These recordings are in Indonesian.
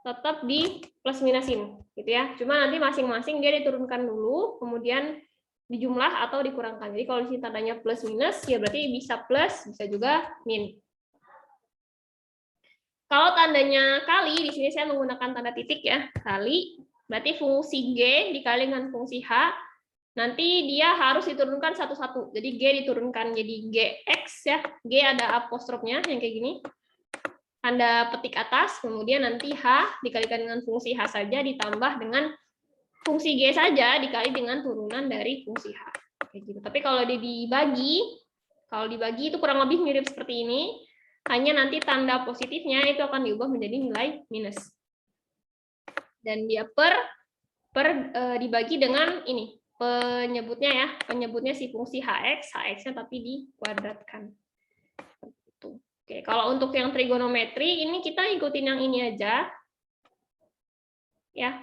tetap di plus minusin gitu ya. Cuma nanti masing-masing dia diturunkan dulu, kemudian dijumlah atau dikurangkan. Jadi kalau di sini tandanya plus minus, ya berarti bisa plus, bisa juga min. Kalau tandanya kali, di sini saya menggunakan tanda titik ya, kali, berarti fungsi G dikali dengan fungsi H, nanti dia harus diturunkan satu-satu. Jadi G diturunkan jadi GX ya, G ada apostrofnya yang kayak gini. Anda petik atas, kemudian nanti H dikalikan dengan fungsi H saja ditambah dengan fungsi G saja dikali dengan turunan dari fungsi H. Kayak gitu. Tapi kalau dibagi itu kurang lebih mirip seperti ini, hanya nanti tanda positifnya itu akan diubah menjadi nilai minus. Dan dia dibagi dengan ini, penyebutnya si fungsi HX-nya tapi dikuadratkan. Oke, kalau untuk yang trigonometri, ini kita ikutin yang ini aja. Ya,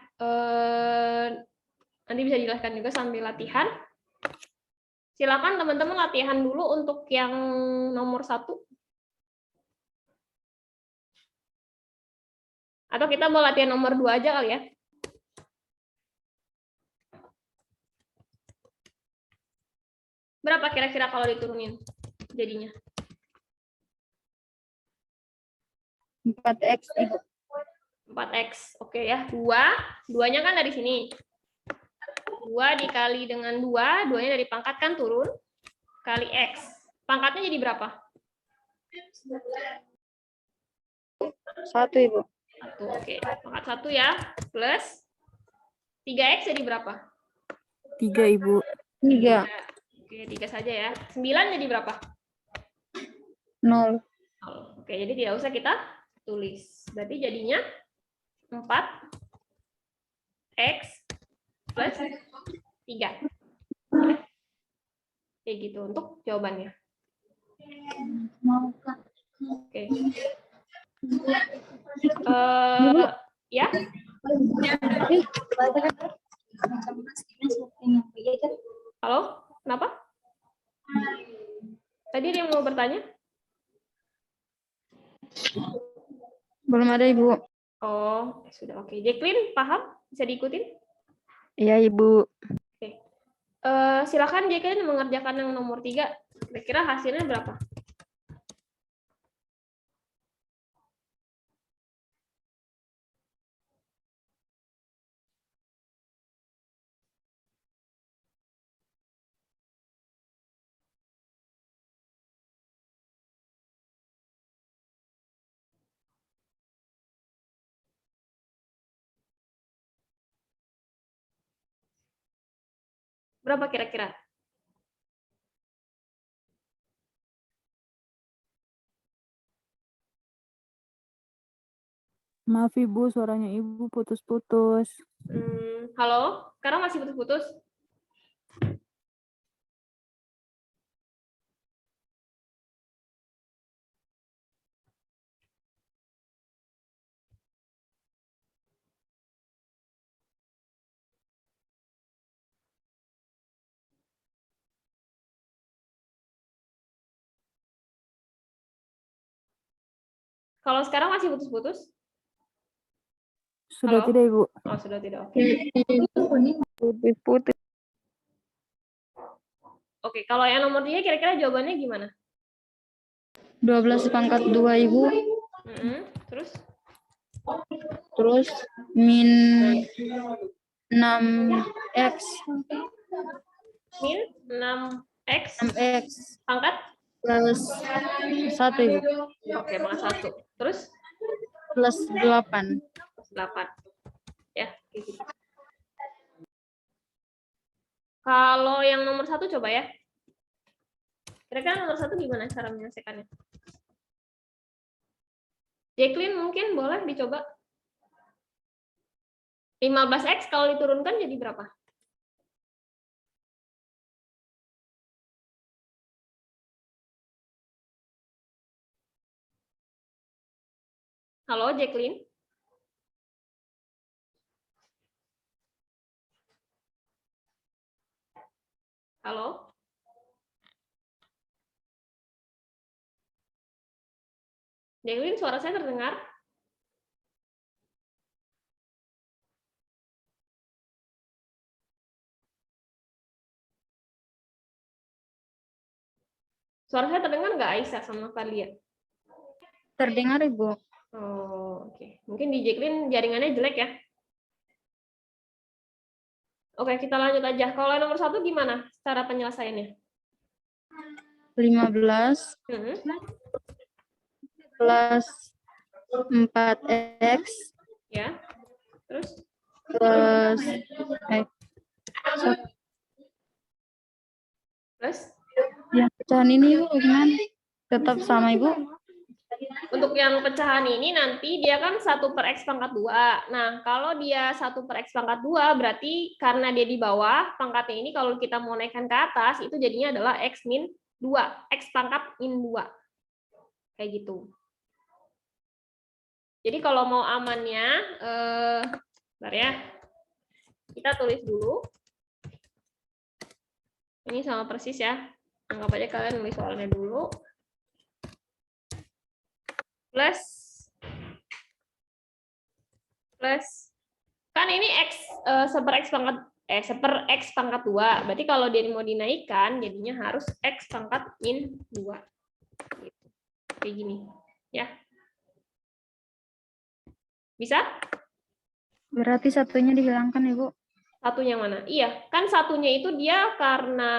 nanti bisa dijelaskan juga sambil latihan. Silakan teman-teman latihan dulu untuk yang nomor 1. Atau kita mau latihan nomor 2 aja kali ya. Berapa kira-kira kalau diturunin jadinya? 4X. 4X. Oke ya, 2-nya kan dari sini. 2 dikali dengan 2, 2-nya dari pangkat kan turun, kali X. Pangkatnya jadi berapa? 1, Ibu. 1, oke. Pangkat 1 ya, plus 3X jadi berapa? 3, Ibu. 3. Oke, 3 saja ya. 9 jadi berapa? 0. Oke, jadi tidak usah kita tulis. Berarti jadinya 4X plus 3. Kayak gitu untuk jawabannya. Oke. Ya? Halo? Kenapa? Tadi ada yang mau bertanya? Belum ada, Ibu. Oh, sudah oke. Jacqueline, paham? Bisa diikutin? Iya, Ibu. Oke. Silakan Jacqueline mengerjakan yang nomor 3. Kira-kira hasilnya berapa? Berapa kira-kira? Maaf, Ibu, suaranya Ibu putus-putus. Halo? Sekarang masih putus-putus? Kalau sekarang masih putus-putus? Sudah Halo? tidak, Ibu. Oh, sudah tidak. Oke. Putus. Oke, kalau yang nomor 3 kira-kira jawabannya gimana? 12 pangkat 2, Ibu. Terus? Terus min 6X. Min 6X 6X pangkat? plus 1, Ibu. Oke, pangkat 1. Terus? Plus 8. Plus 8. Ya, gitu. Kalau yang nomor 1 coba ya. Kira-kira nomor 1 gimana cara menyelesaikannya? Jacqueline mungkin boleh dicoba. 15X kalau diturunkan jadi berapa? Halo, Jacqueline? Halo? Jacqueline, suara saya terdengar? Suara saya terdengar nggak Aisyah sama Fadlia? Terdengar, Ibu. Oh, oke. Mungkin di Jacqueline jaringannya jelek ya. Oke, kita lanjut aja. Kalau yang nomor 1 gimana cara penyelesaiannya? 15 Hmm. plus 4x Ya. Terus? plus Terus? yang pecahan ini Ibu gimana? Tetap sama Ibu? Untuk yang pecahan ini nanti dia kan 1/x pangkat 2. Nah, kalau dia 1/x pangkat 2 berarti karena dia di bawah, pangkatnya ini kalau kita mau naikkan ke atas, itu jadinya adalah x min 2. X pangkat min 2. Kayak gitu. Jadi kalau mau amannya, bentar ya. Kita tulis dulu. Ini sama persis ya. Anggap aja kalian nulis soalnya dulu. Plus kan ini x 1/x pangkat 2. Berarti kalau dia mau dinaikkan jadinya harus x pangkat min 2. Gitu. Kayak gini, ya. Bisa? Berarti satunya dihilangkan Ibu. Satunya mana? Iya, kan satunya itu dia karena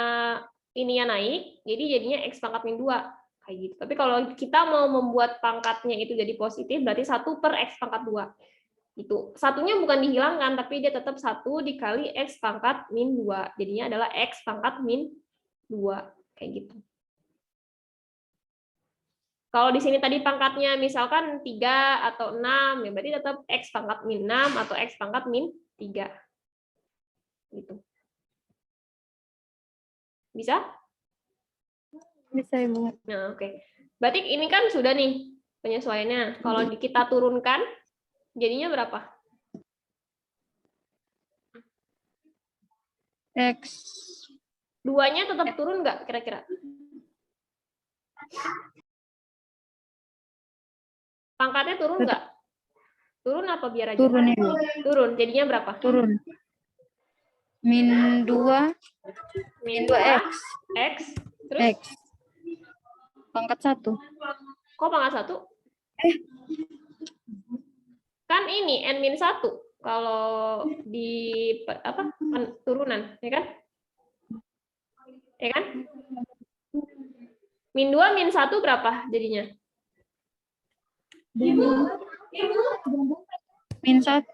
ininya naik, jadi jadinya x pangkat min 2. Kayak gitu. Tapi kalau kita mau membuat pangkatnya itu jadi positif, berarti 1/x pangkat 2. Itu satunya bukan dihilangkan, tapi dia tetap 1 dikali x pangkat min 2. Jadinya adalah x pangkat min 2. Kayak gitu. Kalau di sini tadi pangkatnya misalkan 3 atau 6, ya berarti tetap x pangkat min 6 atau x pangkat min 3. Gitu. Bisa? Bisa Ibu. Nah, oke. Berarti ini kan sudah nih penyesuaiannya. Kalau kita turunkan, jadinya berapa? X. 2-nya tetap turun nggak kira-kira? Pangkatnya turun nggak? Turun apa biar aja? Turun Ibu. Turun. Jadinya berapa? Turun. Min 2. Min 2x. X. Terus? X. Pangkat 1. Kok pangkat 1? Kan ini n-1 kalau di apa turunan, ya kan? Ya kan? Min 2 min 1 berapa jadinya? Min 1.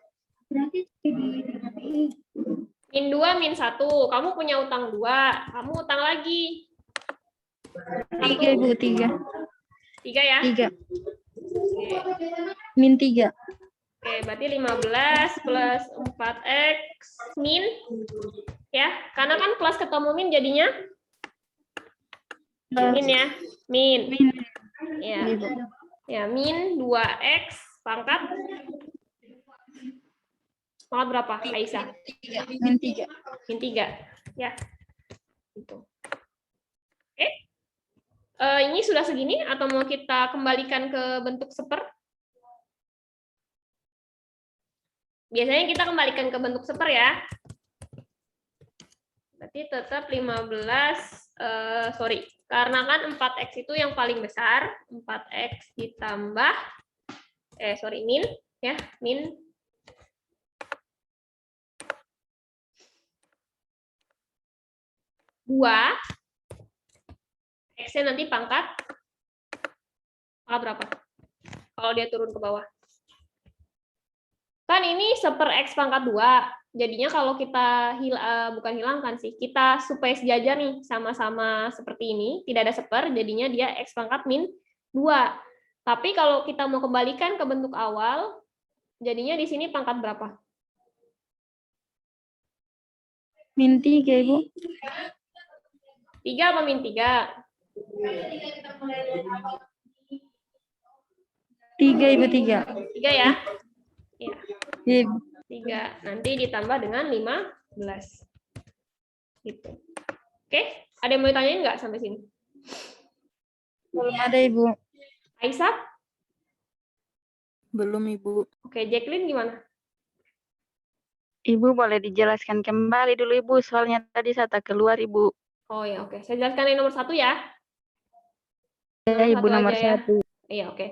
Min 2 min 1. Kamu punya utang 2, kamu utang lagi. 3 Ibu, 3. 3 ya? 3. Min 3. Oke, berarti 15 plus 4x min, ya, karena kan plus ketemu min jadinya min ya, min. Ya, ya min 2x pangkat berapa, Aisyah? Min 3. Min 3, ya. Gitu. Oke. Ini sudah segini atau mau kita kembalikan ke bentuk seper? Biasanya kita kembalikan ke bentuk seper ya. Berarti tetap 15, karena kan 4x itu yang paling besar, 4x ditambah, min, ya, min 2, x-nya nanti pangkat berapa? Kalau dia turun ke bawah. Kan ini 1/x pangkat 2. Jadinya kalau kita bukan hilangkan sih, kita supaya sejajar nih sama-sama seperti ini, tidak ada seper, jadinya dia x pangkat min 2. Tapi kalau kita mau kembalikan ke bentuk awal, jadinya di sini pangkat berapa? Min 3 Ibu. 3 apa min 3? 3 Ibu, 3. 3 ya? Iya. Ibu. 3. Nanti ditambah dengan 15. Gitu. Oke, ada yang mau ditanyain nggak sampai sini? Belum ada Ibu. Aisyah? Belum, Ibu. Oke, Jacqueline gimana? Ibu boleh dijelaskan kembali dulu, Ibu. Soalnya tadi saya tak keluar, Ibu. Oh ya, oke. Saya jelaskan yang nomor 1 ya. Ya, Ibu nomor aja ya. 1. Iya, oke.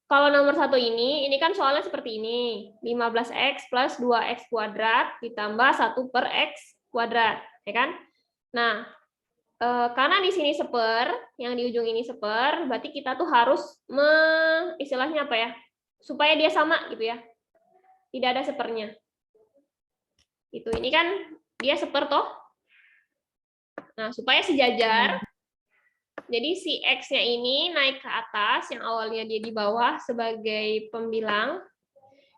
Kalau nomor 1 ini kan soalnya seperti ini. 15x plus 2x kuadrat ditambah 1 per x kuadrat. Ya kan? Nah, karena di sini seper, yang di ujung ini seper, berarti kita tuh harus istilahnya apa ya? Supaya dia sama gitu ya. Tidak ada sepernya. Itu ini kan dia seper toh. Nah, supaya sejajar, jadi si X-nya ini naik ke atas, yang awalnya dia di bawah sebagai pembilang.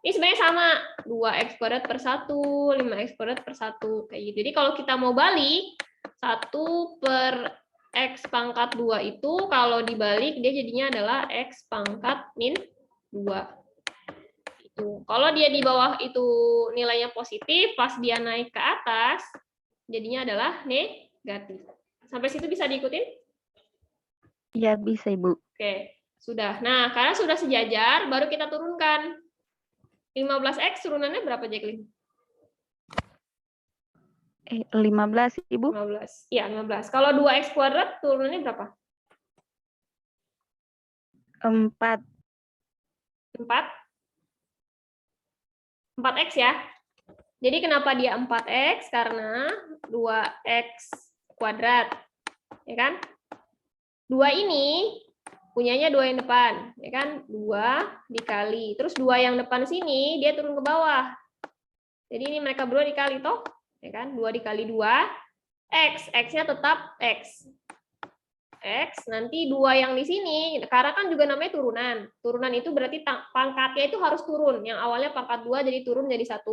Ini sebenarnya sama, 2x kuadrat per 1, 5x kuadrat per 1. Kayak gitu. Jadi kalau kita mau balik, 1 per x pangkat 2 itu, kalau dibalik, dia jadinya adalah x pangkat min 2. Itu. Kalau dia di bawah itu nilainya positif, pas dia naik ke atas, jadinya adalah negatif. Sampai situ bisa diikutin? Iya, bisa, Ibu. Oke, sudah. Nah, karena sudah sejajar, baru kita turunkan. 15x turunannya berapa, Jacqueline? 15, Ibu. 15. Iya, 15. Kalau 2x kuadrat turunannya berapa? 4. 4. 4x ya. Jadi kenapa dia 4x? Karena 2x kuadrat. Ya kan? 2 ini punyanya 2 yang depan, ya kan? 2 dikali. Terus 2 yang depan sini dia turun ke bawah. Jadi ini mereka berdua dikali toh, ya kan? 2 dikali 2 x, x-nya tetap x. X, nanti 2 yang di sini, karena kan juga namanya turunan. Turunan itu berarti pangkatnya itu harus turun. Yang awalnya pangkat 2 jadi turun jadi 1.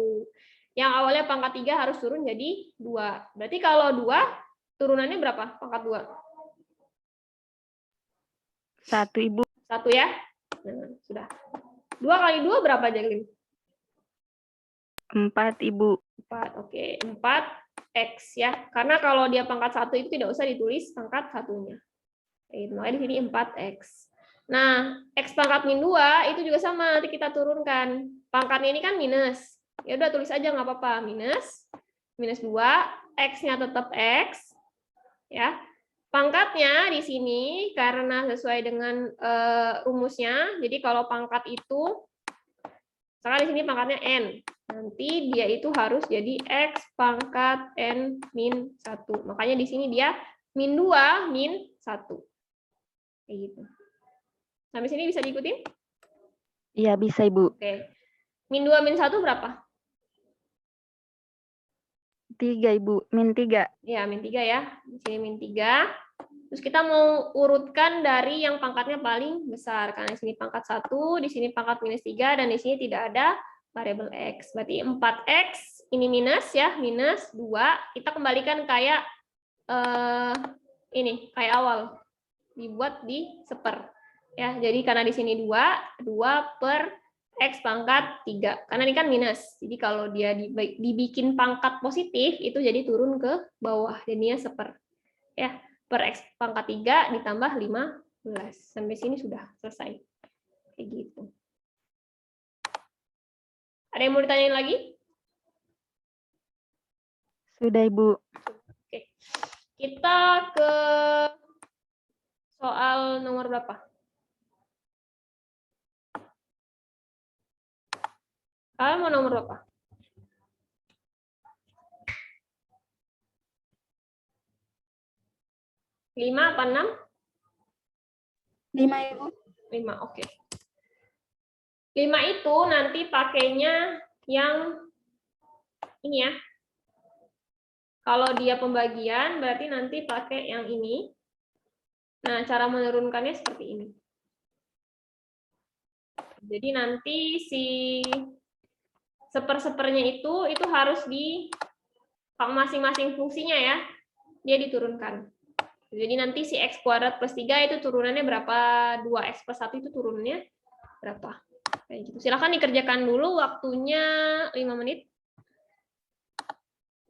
Yang awalnya pangkat 3 harus turun jadi 2. Berarti kalau 2, turunannya berapa pangkat 2? 1, Ibu. 1 ya. Nah, sudah. 2 kali 2 berapa, Jacqueline? 4, Ibu. 4. Oke, 4x ya. Karena kalau dia pangkat 1 itu tidak usah ditulis pangkat satunya. Makanya di sini 4x. Nah, x pangkat min 2 itu juga sama, nanti kita turunkan. Pangkatnya ini kan minus. Ya udah tulis aja nggak apa-apa, minus 2, x-nya tetap x. Ya. Pangkatnya di sini karena sesuai dengan rumusnya, jadi kalau pangkat itu, misalkan di sini pangkatnya n, nanti dia itu harus jadi x pangkat n min 1. Makanya di sini dia min 2 min 1. Kayak gitu. Sampai sini bisa diikutin? Iya, bisa, Ibu. Oke. Min 2 min 1 berapa? 3, Ibu. Min 3. Ya, min 3 ya. Di sini min 3. Terus kita mau urutkan dari yang pangkatnya paling besar. Karena di sini pangkat 1, di sini pangkat minus 3, dan di sini tidak ada variabel x. Berarti 4x, ini minus ya, minus 2. Kita kembalikan kayak ini, kayak awal. Dibuat di seper. Ya, jadi karena di sini 2 per x pangkat 3. Karena ini kan minus. Jadi kalau dia dibikin pangkat positif, itu jadi turun ke bawah. Jadinya seper. Ya, per x pangkat 3 ditambah 15. Sampai sini sudah selesai. Kayak gitu. Ada yang mau ditanyain lagi? Sudah, Ibu. Oke. Kita ke soal nomor berapa? Kalian mau nomor berapa? 5 apa 6? 5, Ibu. 5, oke. 5 itu nanti pakainya yang ini ya. Kalau dia pembagian, berarti nanti pakai yang ini. Nah, cara menurunkannya seperti ini. Jadi nanti si seper-sepernya itu harus di masing-masing fungsinya ya, dia diturunkan. Jadi nanti si x kuadrat plus 3 itu turunannya berapa, 2x plus 1 itu turunannya berapa. Kayak gitu. Silahkan dikerjakan dulu, waktunya 5 menit.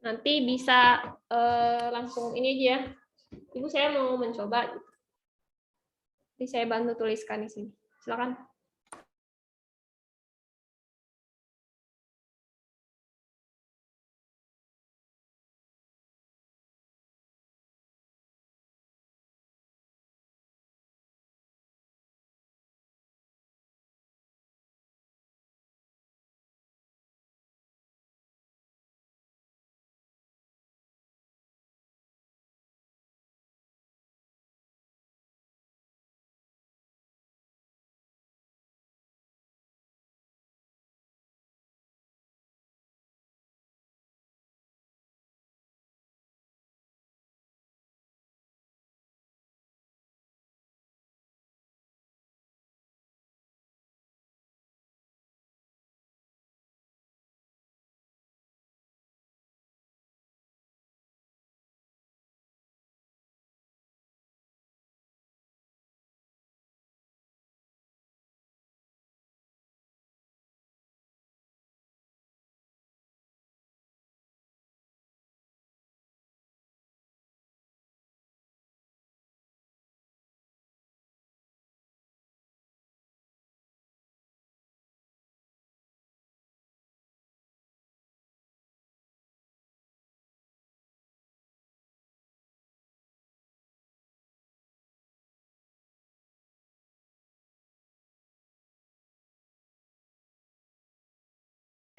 Nanti bisa langsung ini aja ya. Ibu saya mau mencoba. Jadi saya bantu tuliskan di sini. Silakan.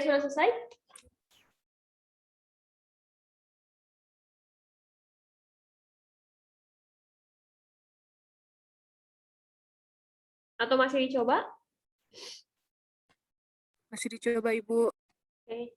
sudah selesai? Atau masih dicoba? Masih dicoba, Ibu. Oke.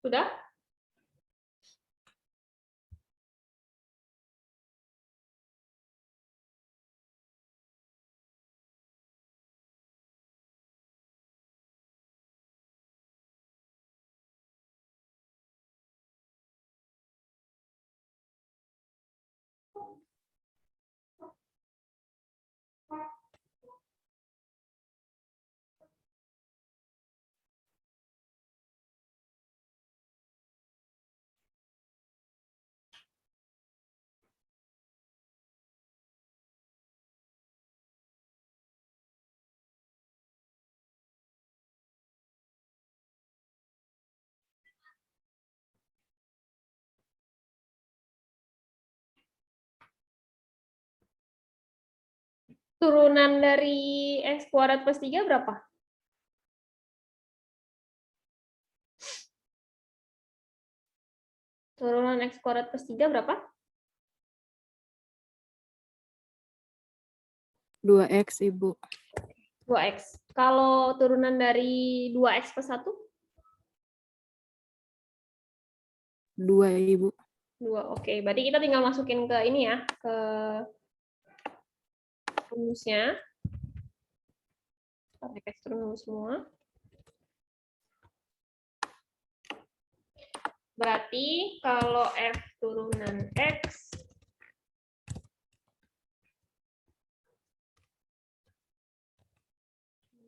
Sudah? Turunan dari X kuadrat plus 3 berapa? Turunan X kuadrat plus 3 berapa? 2X, Ibu. 2X. Kalau turunan dari 2X plus 1? 2, Ibu. 2. Oke, berarti kita tinggal masukin ke ini ya, ke rumusnya. Kita pakai rumus semua. Berarti kalau F turunan X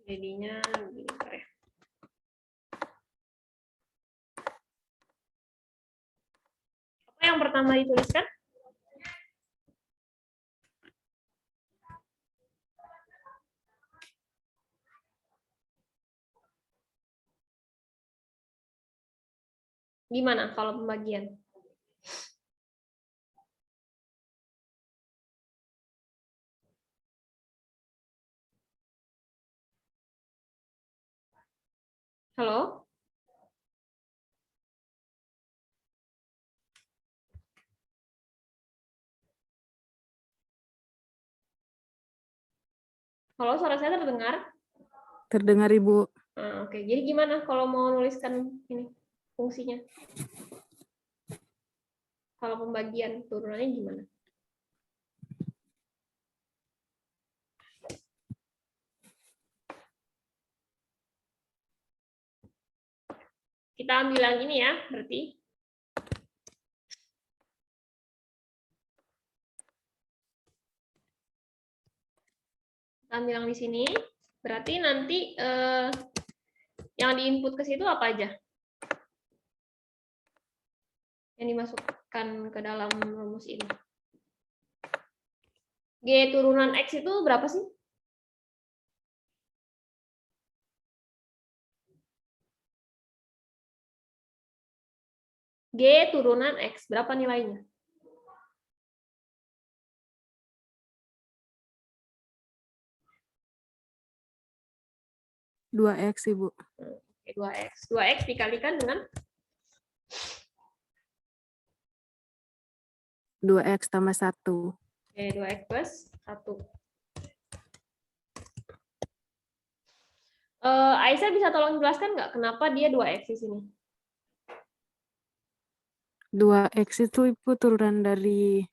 jadinya begini, bentar ya. Apa yang pertama dituliskan? Gimana kalau pembagian? Halo? Halo, suara saya terdengar? Terdengar Ibu. Oke, jadi gimana kalau mau nuliskan ini fungsinya? Kalau pembagian turunannya gimana? Kita ambil yang ini ya, berarti. Kita ambil yang di sini. Berarti nanti yang diinput ke situ apa aja? Yang dimasukkan ke dalam rumus ini. G turunan X itu berapa sih? G turunan X, berapa nilainya? 2X Ibu. 2X. 2X dikalikan dengan 2X tambah 1. 2X plus 1. Aisyah bisa tolong jelaskan nggak kenapa dia 2X di sini? 2X itu Ibu turunan dari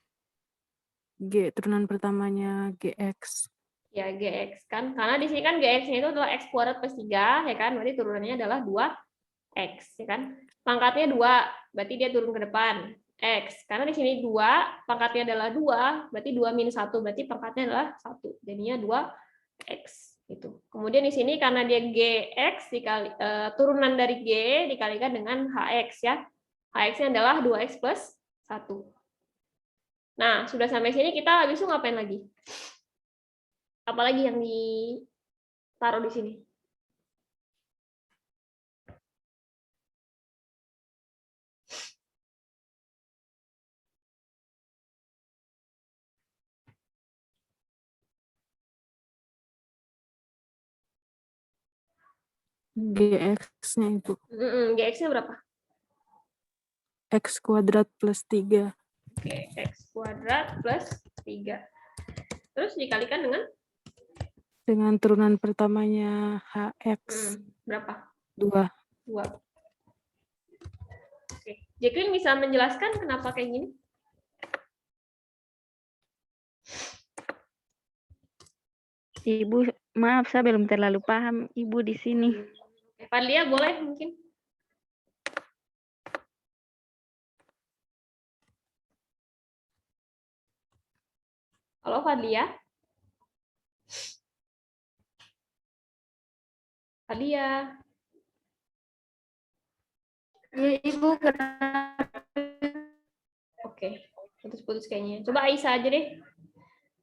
G, turunan pertamanya GX. Ya, GX kan. Karena di sini kan GX-nya itu adalah X kuadrat plus 3, ya kan? Berarti turunannya adalah 2X, ya kan? Pangkatnya 2, berarti dia turun ke depan. X. Karena di sini 2, pangkatnya adalah 2, berarti 2 minus 1, berarti pangkatnya adalah 1. Jadinya 2X. Gitu. Kemudian di sini karena dia GX, turunan dari G dikalikan dengan HX, ya. HX-nya adalah 2X plus 1. Nah, sudah sampai sini kita habis itu ngapain lagi? Apalagi yang ditaruh di sini? GX-nya Ibu. GX-nya berapa? X kuadrat plus 3. Oke, X kuadrat plus 3. Terus dikalikan dengan? Dengan turunan pertamanya HX. Berapa? 2. 2. Oke. Jacqueline bisa menjelaskan kenapa kayak gini? Ibu, maaf saya belum terlalu paham Ibu di sini. Fadlia boleh mungkin? Halo Fadlia? Fadlia? Ya, Ibu, Oke, putus-putus kayaknya. Coba Aisyah aja deh.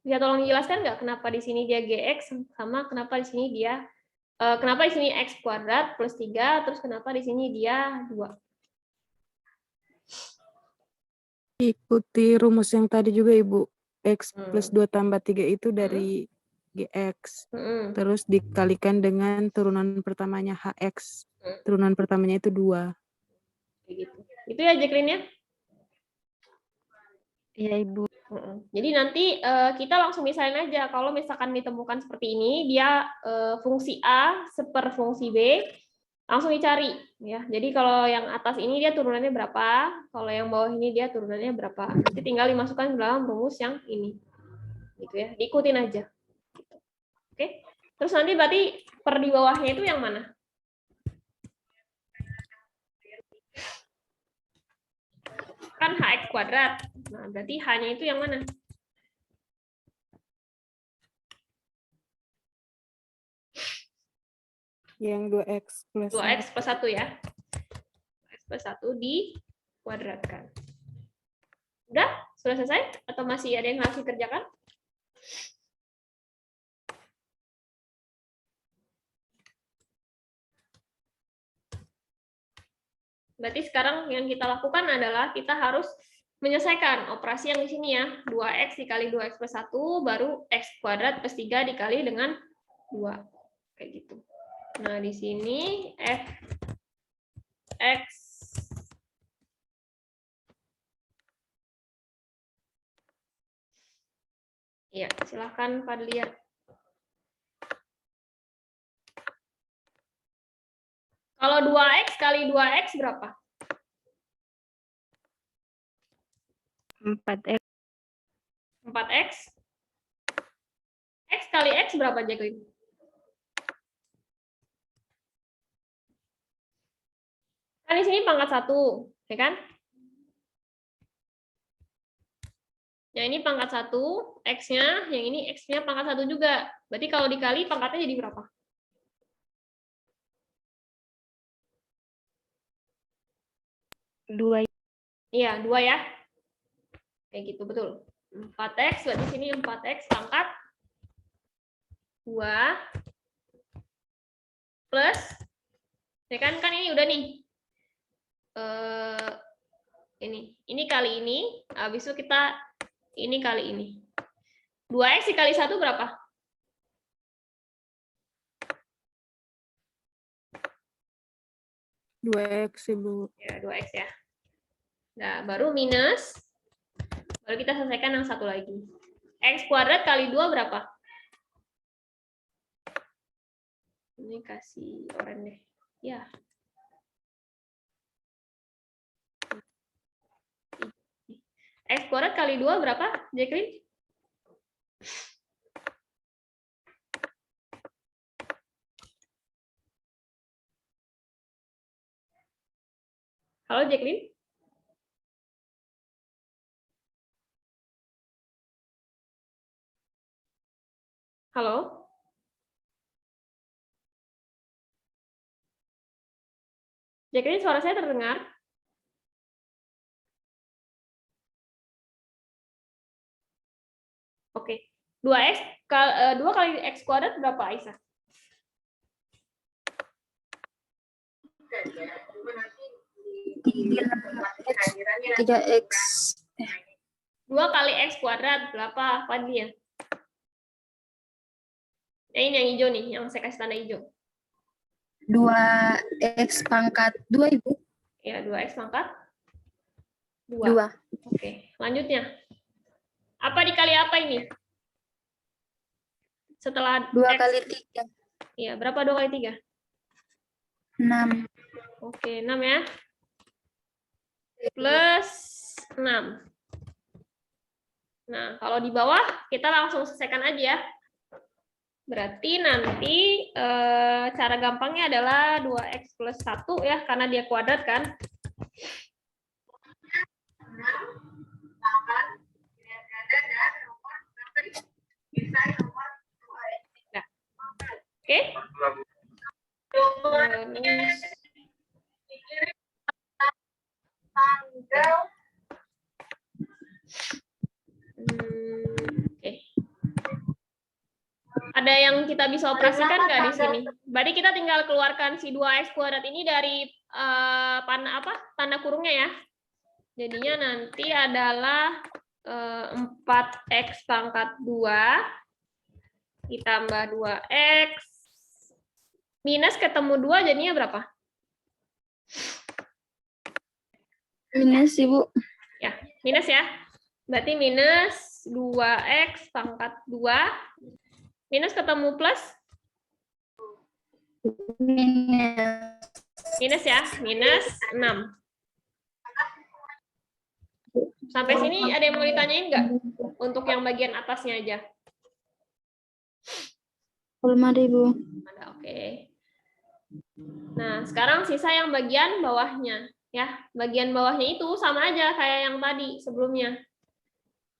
Bisa tolong dijelaskan nggak kenapa di sini dia GX sama kenapa di sini dia kenapa di sini X kuadrat plus 3, terus kenapa di sini dia 2? Ikuti rumus yang tadi juga Ibu. X plus 2 tambah 3 itu dari GX. Terus dikalikan dengan turunan pertamanya HX. Turunan pertamanya itu 2. Gitu. Itu ya Jacqueline ya? Iya Ibu. Jadi nanti kita langsung misalin aja kalau misalkan ditemukan seperti ini dia fungsi A seperfungsi B, langsung dicari ya. Jadi kalau yang atas ini dia turunannya berapa, kalau yang bawah ini dia turunannya berapa. Nanti tinggal dimasukkan ke dalam rumus yang ini. Gitu ya. Diikutin aja. Gitu. Oke. Terus nanti berarti per di bawahnya itu yang mana? Kan HX kuadrat. Nah, berarti H-nya itu yang mana? Yang 2X plus 2X plus 1 ya. X plus 1 dikuadratkan. Udah? Sudah selesai? Atau masih ada yang harus dikerjakan? Berarti sekarang yang kita lakukan adalah kita harus menyelesaikan operasi yang di sini ya. 2x dikali 2x plus 1, baru x kuadrat plus 3 dikali dengan 2. Kayak gitu. Nah, di sini fx ya, silahkan Fadlia. Kalau 2x kali 2x berapa? 4x. 4x. X kali x berapa, Jacqueline? Kan di sini pangkat 1, ya kan? Yang ini pangkat 1, x-nya, yang ini x-nya pangkat 1 juga. Berarti kalau dikali pangkatnya jadi berapa? 2. Iya, 2 ya. Kayak gitu, betul. 4x, berarti sini 4x pangkat 2 plus, ya kan ini udah nih. Ini kali ini, habis itu kita ini kali ini. 2x dikali 1 berapa? 2x, Ibu. Ya, 2x ya. Nah, baru minus. Baru kita selesaikan yang satu lagi. X kuadrat kali 2 berapa? Ini kasih oranye deh. Ya. X kuadrat kali 2 berapa, Jacqueline? Halo, Jacqueline? Halo? Jacqueline, suara saya terdengar? Oke. 2x 2 kali x kuadrat berapa, Aisyah? 3x. 2 kali x kuadrat berapa, Fadlia? Ini yang hijau nih, yang saya kasih tanda hijau. 2x pangkat 2, Ibu. Ya, 2x pangkat 2. 2. Oke, lanjutnya. Apa dikali apa ini? Setelah 2 X. kali 3. Iya, berapa 2 kali 3? 6. Oke, 6 ya. Plus 6. Nah, kalau di bawah, kita langsung selesaikan aja ya. Berarti nanti cara gampangnya adalah 2x plus 1 ya, karena dia kuadrat kan. Nah. Oke. Oke. Ada yang kita bisa operasikan nggak di sini? Berarti kita tinggal keluarkan si 2x kuadrat ini dari tanda kurungnya ya. Jadinya nanti adalah 4x pangkat 2 ditambah 2x minus ketemu 2 jadinya berapa? Minus, Ibu. Ya, minus ya. Berarti minus 2x pangkat 2 minus ketemu plus? Minus ya, minus 6. Sampai sini ada yang mau ditanyain nggak? Untuk yang bagian atasnya aja. Belum ada, Ibu. Ada, oke. Nah, sekarang sisa yang bagian bawahnya. Ya, bagian bawahnya itu sama aja kayak yang tadi sebelumnya.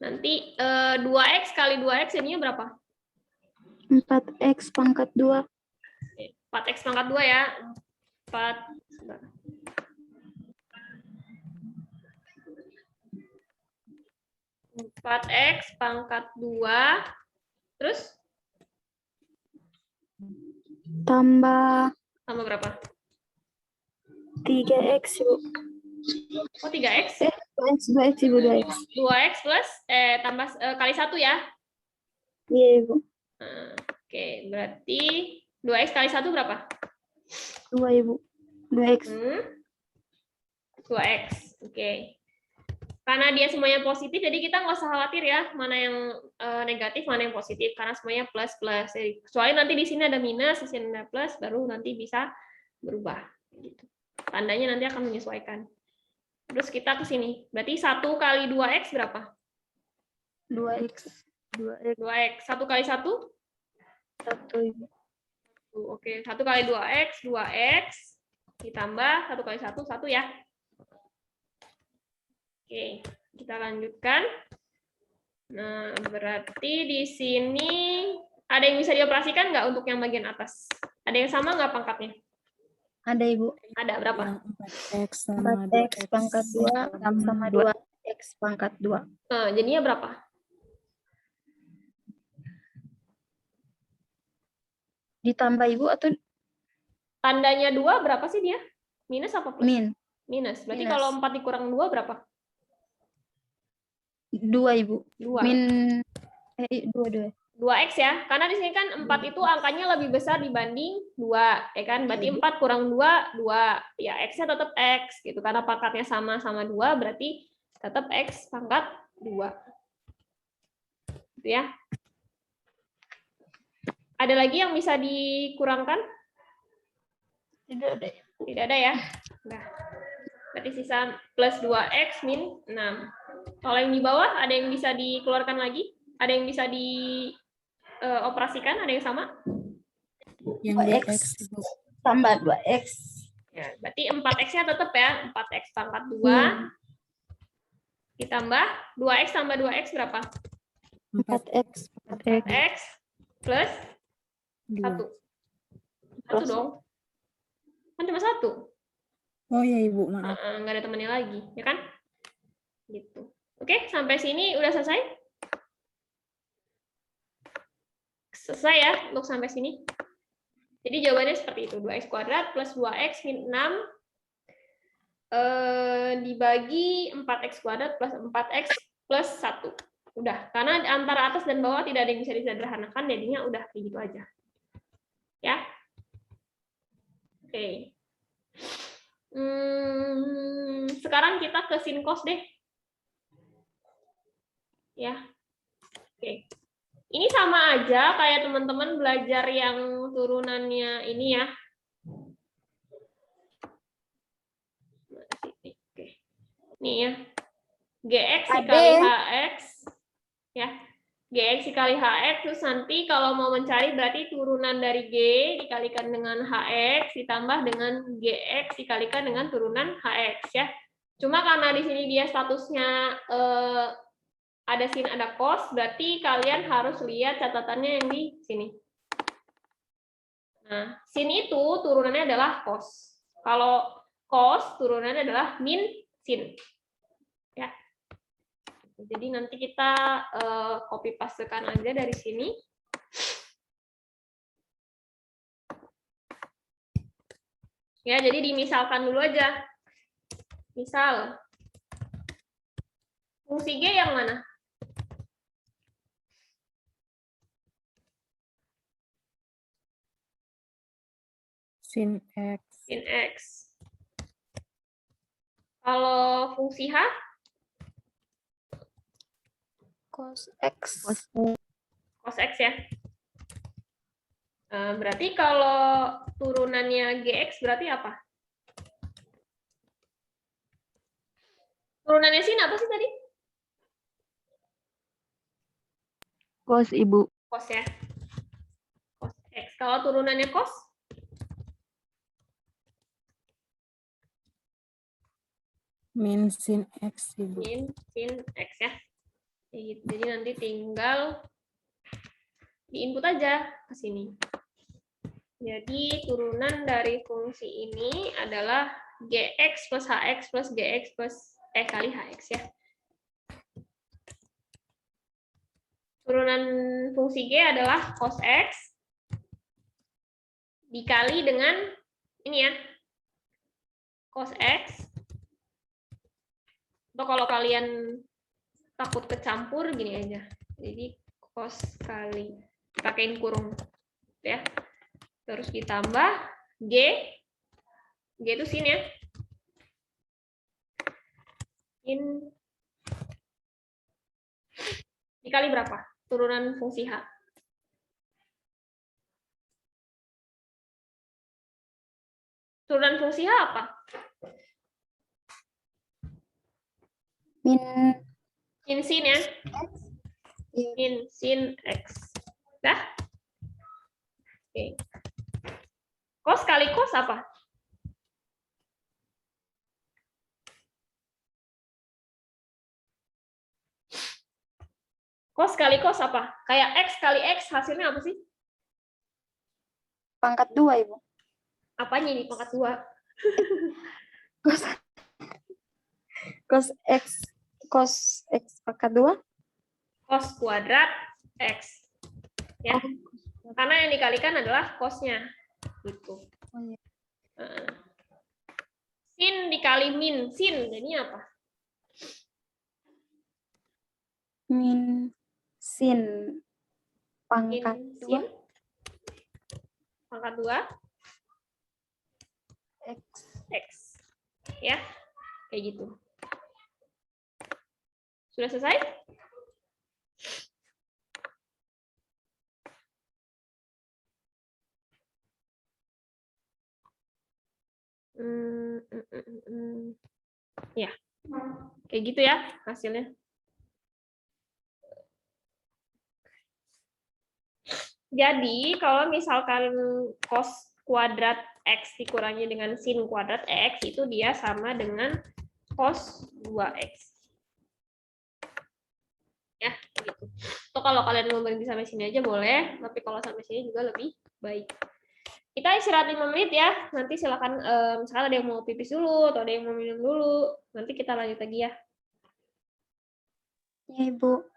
Nanti 2x kali 2x jadinya berapa? 4x pangkat 2. 4x pangkat 2 ya. 4x pangkat 2. Terus? Tambah Tambah berapa? 3x, Ibu. Oh, 3x? 2x, Ibu, 2x. 2x plus, tambah kali 1 ya? Iya, Ibu. Nah, oke, berarti 2x kali 1 berapa? 2, Ibu. 2x. 2x, oke. Karena dia semuanya positif, jadi kita nggak usah khawatir ya, mana yang negatif, mana yang positif, karena semuanya plus-plus. Kecuali nanti di sini ada minus, di sini ada plus, baru nanti bisa berubah. Gitu. Tandanya nanti akan menyesuaikan. Terus kita ke sini. Berarti 1 kali 2x berapa? 2x. 2x. 1 kali 1? 1, Ibu. Oke, 1 kali 2x, 2x. Ditambah 1 kali 1, 1 ya. Oke, kita lanjutkan. Nah, berarti di sini ada yang bisa dioperasikan nggak untuk yang bagian atas? Ada yang sama nggak pangkatnya? Ada, Ibu. Ada berapa? Yang 4x sama 4x 2x. pangkat 2 sama 2x pangkat 2. Nah, jadinya berapa? Ditambah, Ibu, atau Tandanya 2 berapa sih dia? Minus apa plus? min? Minus. Berarti Minus. kalau 4 dikurang 2 berapa? 2, Ibu. 2. Min 2. 2x ya. Karena di sini kan 4 itu angkanya lebih besar dibanding 2, ya kan? Berarti 4 kurang 2, 2. Ya, x-nya tetap x gitu. Karena pangkatnya sama 2, berarti tetap x pangkat 2. Gitu ya. Ada lagi yang bisa dikurangkan? Tidak ada. Tidak ada ya. Nah, berarti sisa plus 2x min 6. Kalau yang di bawah ada yang bisa dikeluarkan lagi? Ada yang bisa dioperasikan? Ada yang sama? Yang 2x 2x, Ibu. tambah 2x. Ya, berarti 4x-nya tetap ya. 4x pangkat 2 ditambah 2x tambah 2x berapa? 4x. 4x plus 1. 1 Plus. dong. Kan cuma 1. Oh ya Ibu, maaf. Nggak ada temannya lagi, ya kan? Gitu. Oke, sampai sini udah selesai? Selesai ya untuk sampai sini? Jadi jawabannya seperti itu. 2x kuadrat plus 2x min 6 dibagi 4x kuadrat plus 4x plus 1. Udah, karena antara atas dan bawah tidak ada yang bisa disederhanakan, jadinya udah kayak gitu aja. Ya. Oke. Sekarang kita ke sin cos deh. Ya. Oke. Ini sama aja kayak teman-teman belajar yang turunannya ini ya. Oke. Nih ya. Gx dikali Hx. Ya. Gx dikali Hx, terus nanti kalau mau mencari berarti turunan dari G dikalikan dengan Hx ditambah dengan Gx dikalikan dengan turunan Hx ya. Cuma karena di sini dia statusnya ada sin ada cos, berarti kalian harus lihat catatannya yang di sini. Nah, sin itu turunannya adalah cos. Kalau cos turunannya adalah min sin. Ya. Jadi nanti kita copy pastekan aja dari sini. Ya, jadi dimisalkan dulu aja. Misal fungsi G yang mana? Sin X. Sin X. Kalau fungsi H? Cos X. Cos X ya. Berarti kalau turunannya GX berarti apa? Turunannya sin apa sih tadi? Cos, Ibu. Cos ya. Cos X. Kalau turunannya cos? Min sin X, Ibu. Min sin X ya. Jadi nanti tinggal di-input aja ke sini. Jadi turunan dari fungsi ini adalah Gx plus Hx plus Gx plus kali Hx ya. Turunan fungsi G adalah cos X dikali dengan ini ya. cos X. Atau kalau kalian takut kecampur, gini aja. Jadi cos kali, pakein kurung. Ya. Terus ditambah G. G itu sin ya. Sin dikali berapa? Turunan fungsi H. Turunan fungsi H apa? Min Min sin ya. Iya. Min sin X. Dah? Oke. Cos kali cos apa? Cos kali cos apa? Kayak X kali X hasilnya apa sih? pangkat 2, Ibu. Apanya ini pangkat 2? Cos cos X pangkat 2. Cos kuadrat X. Ya. Karena yang dikalikan adalah cosnya. Gitu. Oh, iya. Sin dikali min. Sin, jadinya apa? Min sin pangkat Min 2 sin. Pangkat 2. X. X. Ya. Kayak gitu. Sudah selesai? Ya. Kayak gitu ya hasilnya. Jadi kalau misalkan cos kuadrat X dikurangi dengan sin kuadrat X, itu dia sama dengan cos 2X. Ya, gitu. Atau kalau kalian mau berhenti sampai sini aja boleh, tapi kalau sampai sini juga lebih baik. Kita istirahat 5 menit ya. Nanti silakan, misalkan ada yang mau pipis dulu, atau ada yang mau minum dulu. Nanti kita lanjut lagi ya. Ya, Ibu.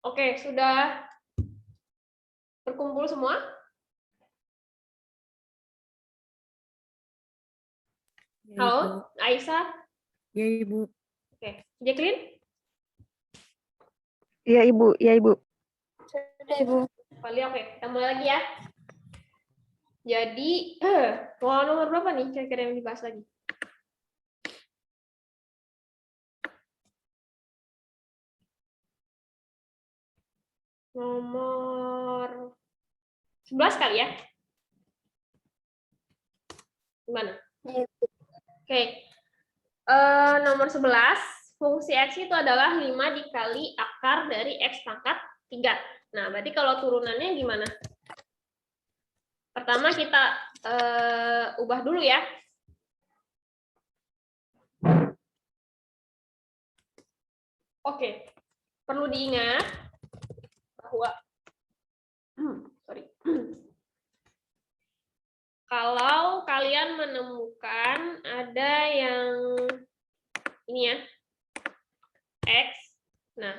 Oke, sudah berkumpul semua? Ya, Halo, Ibu. Aisyah. Ya, Ibu. Oke, Jacqueline? Iya Ibu, iya Ibu. Sudah, Ibu. Kali oke, kita mulai lagi ya. Jadi, mau nomor berapa nih kira-kira yang dibahas lagi? Nomor 11 kali ya? Gimana? Iya, Oke. Nomor 11, fungsi X itu adalah 5 dikali akar dari X pangkat 3. Nah, berarti kalau turunannya gimana? Pertama kita ubah dulu ya. Oke, perlu diingat bahwa kalau kalian menemukan ada yang ini ya, X. Nah,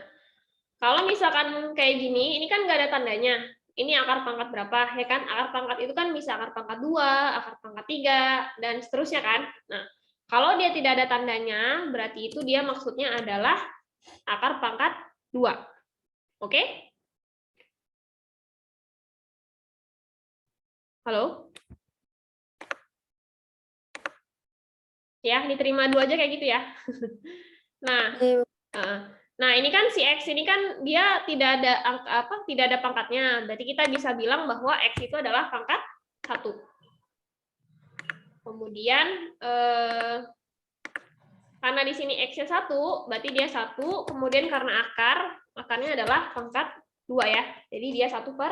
kalau misalkan kayak gini, ini kan nggak ada tandanya. Ini akar pangkat berapa, ya kan? Akar pangkat itu kan bisa akar pangkat 2, akar pangkat 3, dan seterusnya kan? Nah, kalau dia tidak ada tandanya, berarti itu dia maksudnya adalah akar pangkat 2. Oke? Halo? Ya, diterima 2 aja kayak gitu ya. Nah, Ibu. nah ini kan si X ini kan dia tidak ada angka apa, tidak ada pangkatnya. Berarti kita bisa bilang bahwa X itu adalah pangkat 1. Kemudian karena di sini X-nya 1, berarti dia 1, kemudian karena akarnya adalah pangkat 2 ya. Jadi dia 1/2.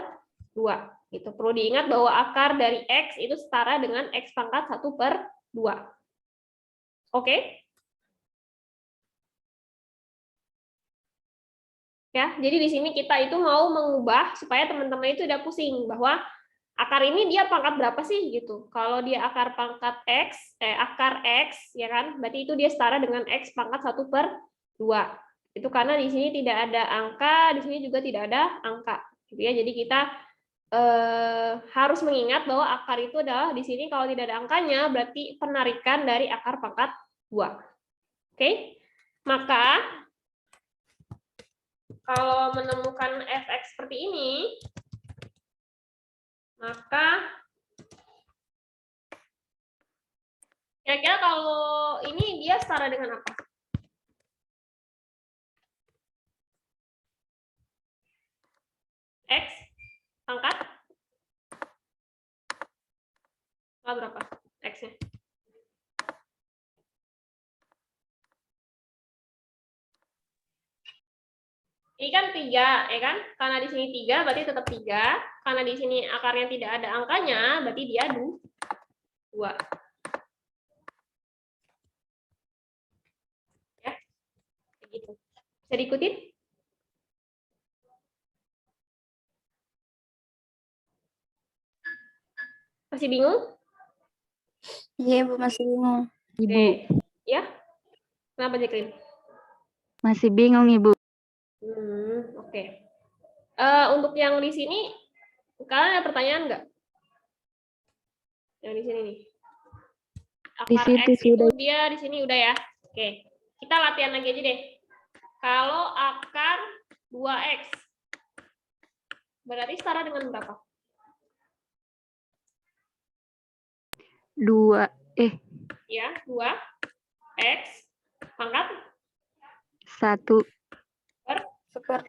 Gitu. Perlu diingat bahwa akar dari X itu setara dengan X pangkat 1/2. Oke? Ya, jadi di sini kita itu mau mengubah supaya teman-teman itu udah pusing bahwa akar ini dia pangkat berapa sih gitu. Kalau dia akar pangkat akar X ya kan, berarti itu dia setara dengan X pangkat 1/2. Itu karena di sini tidak ada angka, di sini juga tidak ada angka. Gitu ya. Jadi kita harus mengingat bahwa akar itu adalah di sini kalau tidak ada angkanya berarti penarikan dari akar pangkat 2. Oke? Maka kalau menemukan fx seperti ini, maka kira-kira kalau ini dia setara dengan apa? X pangkat berapa? X-nya. Ini kan 3, ya kan? Karena di sini 3, berarti tetap 3. Karena di sini akarnya tidak ada angkanya, berarti dia 2. Ya, begitu. Bisa diikutin? Masih bingung? Iya, Ibu, masih bingung. Ibu. Oke. Ya? Kenapa, Jacqueline? Masih bingung Ibu. Oke. Untuk yang di sini, kalian ada pertanyaan nggak? Yang di sini nih. Di Akar situ X itu sudah. dia di sini udah ya. Oke. Kita latihan lagi aja deh. Kalau akar 2X, berarti setara dengan berapa? 2. Ya, 2X pangkat 1. per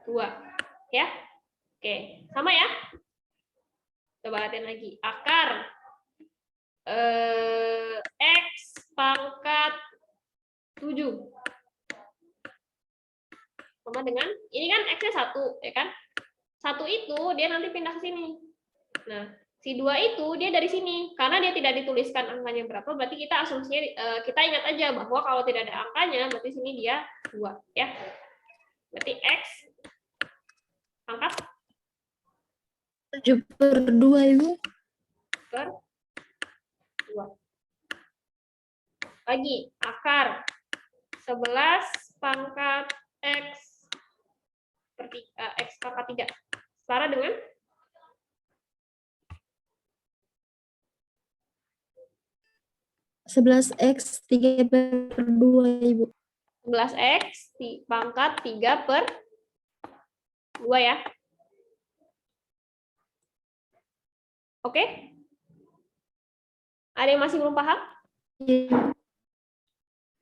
2. Ya. Oke, sama ya. Coba latihan lagi. Akar X pangkat 7 sama dengan ini kan X-nya 1, ya kan? 1 itu dia nanti pindah ke sini. Nah, si 2 itu dia dari sini. Karena dia tidak dituliskan angkanya berapa, berarti kita asumsinya kita ingat aja bahwa kalau tidak ada angkanya berarti sini dia 2, ya. Berarti X pangkat 7/2, Ibu. per 2. Lagi, akar 11 pangkat X X pangkat 3. Setara dengan 11X 3/2, Ibu. 11X pangkat 3/2 ya. Oke? Ada yang masih belum paham? Iya,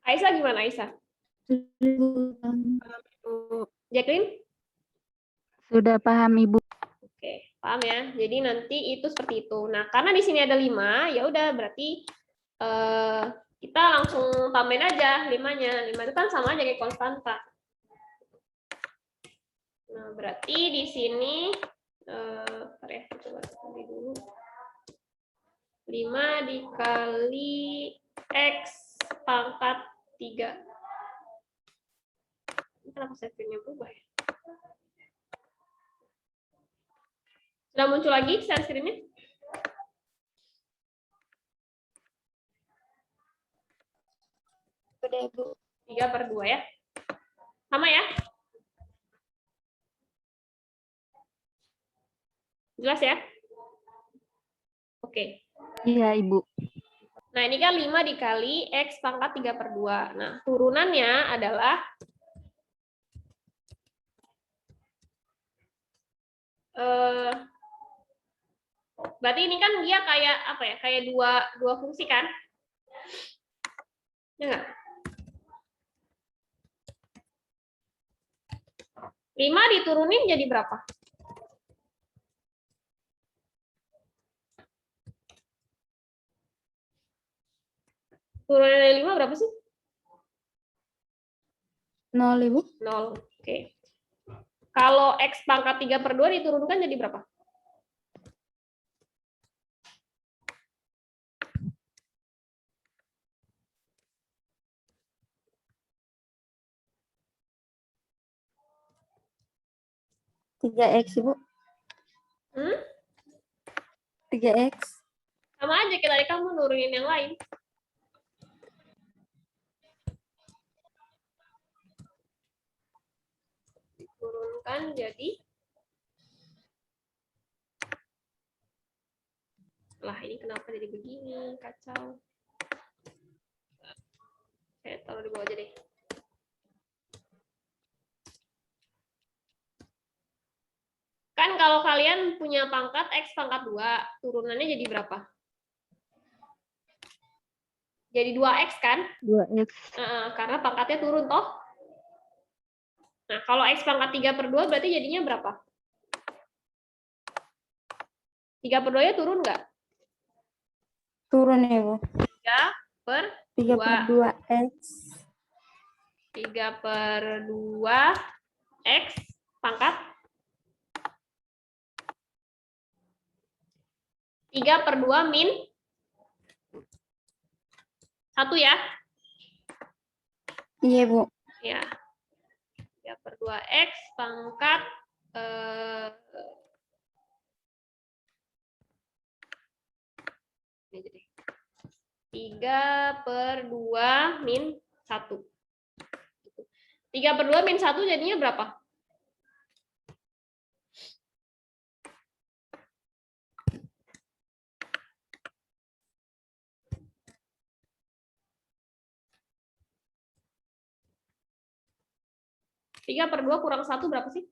Aisyah gimana, Aisyah? Ibu. Jacqueline? Sudah paham, Ibu. Oke, paham ya. Jadi nanti itu seperti itu. Nah, karena di sini ada 5, ya udah berarti kita langsung tambahin aja 5-nya. 5 itu kan sama aja kayak konstanta. Nah, berarti di sini bentar ya, coba cari dulu. 5 dikali X pangkat 3. Ini kenapa settingnya berubah ya? Sudah muncul lagi share screen-nya? Udah, Ibu. 3/2 ya. Sama ya? Jelas ya? Oke. Iya, Ibu. Nah, ini kan 5 dikali X pangkat 3/2. Nah, turunannya adalah berarti ini kan dia kayak apa ya? Kayak dua fungsi kan? Ya nggak? 5 diturunin jadi berapa? Turunan dari 5 berapa sih? 0, Ibu. 0. Oke. Kalau X pangkat 3/2 diturunkan jadi berapa? Tiga X, Ibu. 3X. Sama aja kayak tadi kamu nurunin yang lain. Diturunkan jadi lah, ini kenapa jadi begini, kacau. Saya taruh di bawah aja deh. Kan kalau kalian punya pangkat X pangkat 2, turunannya jadi berapa? Jadi 2X kan? 2X. Karena pangkatnya turun toh. Nah, kalau X pangkat 3/2 berarti jadinya berapa? 3/2-nya turun nggak? Turun, Ibu. 3/2. 3/2X. 3/2 X pangkat 3/2 min 1 ya? Iya, Bu. Ya. 3/2 X pangkat ini jadi 3/2 min 1. 3/2 min 1 jadinya berapa? Tiga per 2 kurang 1 berapa sih?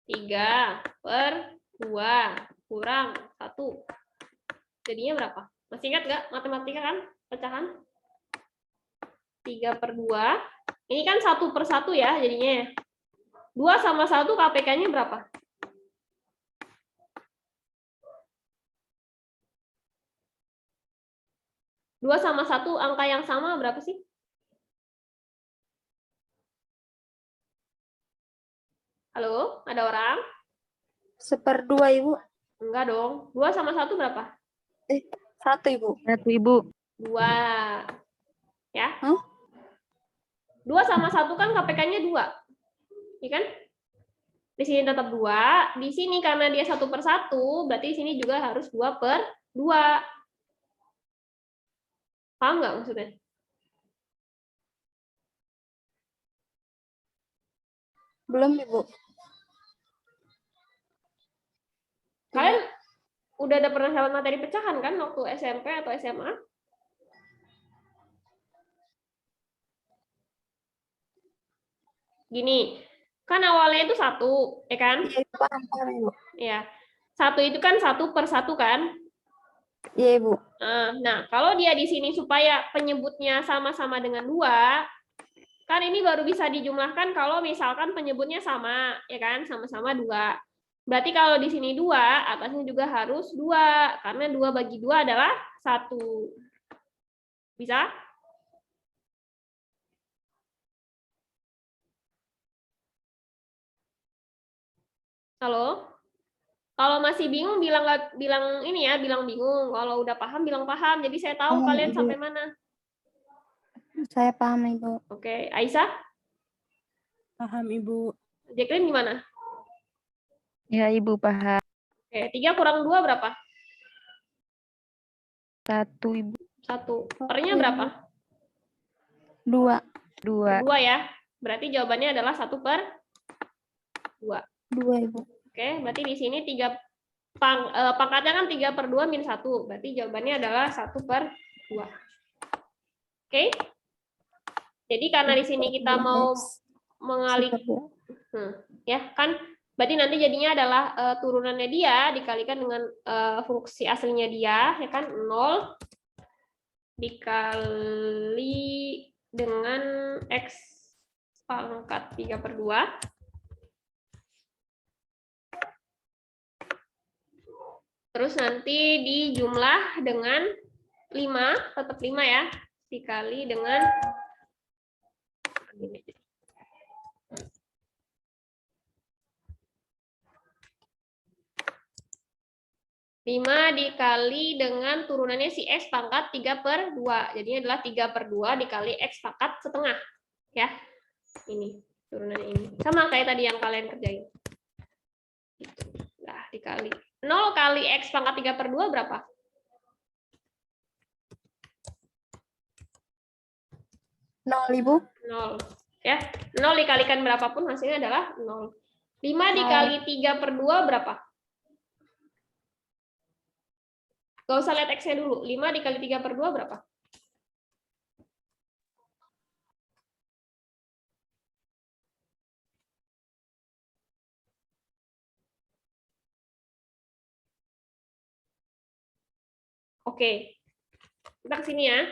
Tiga per 2 kurang 1. Jadinya berapa? Masih ingat nggak matematika kan? Pecahan? 3/2. Ini kan 1/1 ya jadinya. 2 sama 1 KPK-nya berapa? 2 sama 1 angka yang sama berapa sih? Halo, ada orang? 1/2, Ibu. Enggak dong. 2 sama 1 berapa? 1, Ibu. 1, Ibu. 2. Ya? Hah? 2 sama 1 kan KPK-nya 2. Iya kan? Di sini tetap 2. Di sini karena dia 1/1, berarti di sini juga harus 2/2. Paham nggak maksudnya? Belum, Ibu. Kalian udah ada pernah dapat materi pecahan kan waktu SMP atau SMA? Gini, kan awalnya itu 1, ya kan? Iya, paham, Ibu. Ya, 1 itu kan 1/1 kan? Iya, Ibu. Nah, kalau dia di sini supaya penyebutnya sama-sama dengan 2, kan ini baru bisa dijumlahkan kalau misalkan penyebutnya sama, ya kan? Sama-sama 2. Berarti kalau di sini 2, atasnya juga harus 2, karena 2 bagi 2 adalah 1. Bisa? Halo? Kalau masih bingung bilang ini ya, bilang bingung. Kalau udah paham bilang paham. Jadi saya tahu Paham, kalian Ibu. sampai mana. Saya paham, Ibu. Oke, Aisyah, Paham, Ibu. Jacqueline gimana? Ya, Ibu paham. Oke, 3 kurang 2 berapa? 1, Ibu. 1. Per-nya berapa? 2. 2. 2 ya. Berarti jawabannya adalah 1/2. 2, Ibu. Oke, berarti di sini pangkatnya kan 3/2 min 1. Berarti jawabannya adalah 1/2. Oke? Jadi karena di sini kita mau mengalih, ya kan? Berarti nanti jadinya adalah turunannya dia dikalikan dengan fungsi aslinya dia, ya kan? 0 dikali dengan X pangkat 3/2. Terus nanti dijumlah dengan 5, tetap 5 ya, dikali dengan 5 dikali dengan turunannya si X pangkat 3/2. Jadinya adalah 3/2 dikali X pangkat setengah. Ya, ini turunannya ini. Sama kayak tadi yang kalian kerjain. Nah, dikali 0 kali X pangkat 3/2 berapa? 0, Ibu. 0. Ya, 0 dikalikan berapapun hasilnya adalah 0. 5 dikali 3/2 berapa? Gak usah lihat X-nya dulu. 5 dikali 3/2 berapa? Oke. Kita ke sini ya.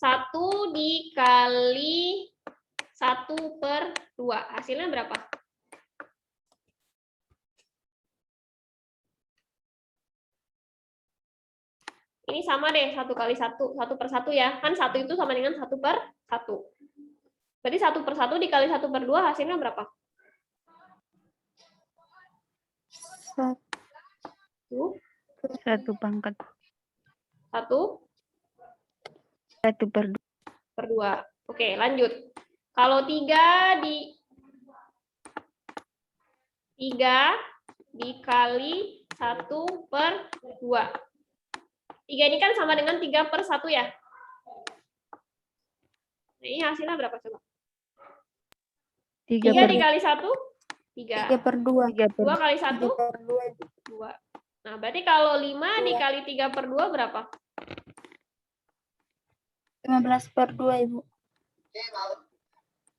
1 dikali 1/2. Hasilnya berapa? Ini sama deh, 1 kali 1. 1/1 ya. Kan 1 itu sama dengan 1/1. Berarti 1/1 dikali 1/2 hasilnya berapa? 1 pangkat 1/2. 1/2. Oke, lanjut. Kalau 3 dikali 1/2. 3 ini kan sama dengan 3/1 ya. Nah, ini hasilnya berapa coba? 3 dikali 1? 3. 3/2. 2 kali 1? 3/2. 2. Nah, berarti kalau 5 dikali 3/2 berapa? 15/2, Ibu.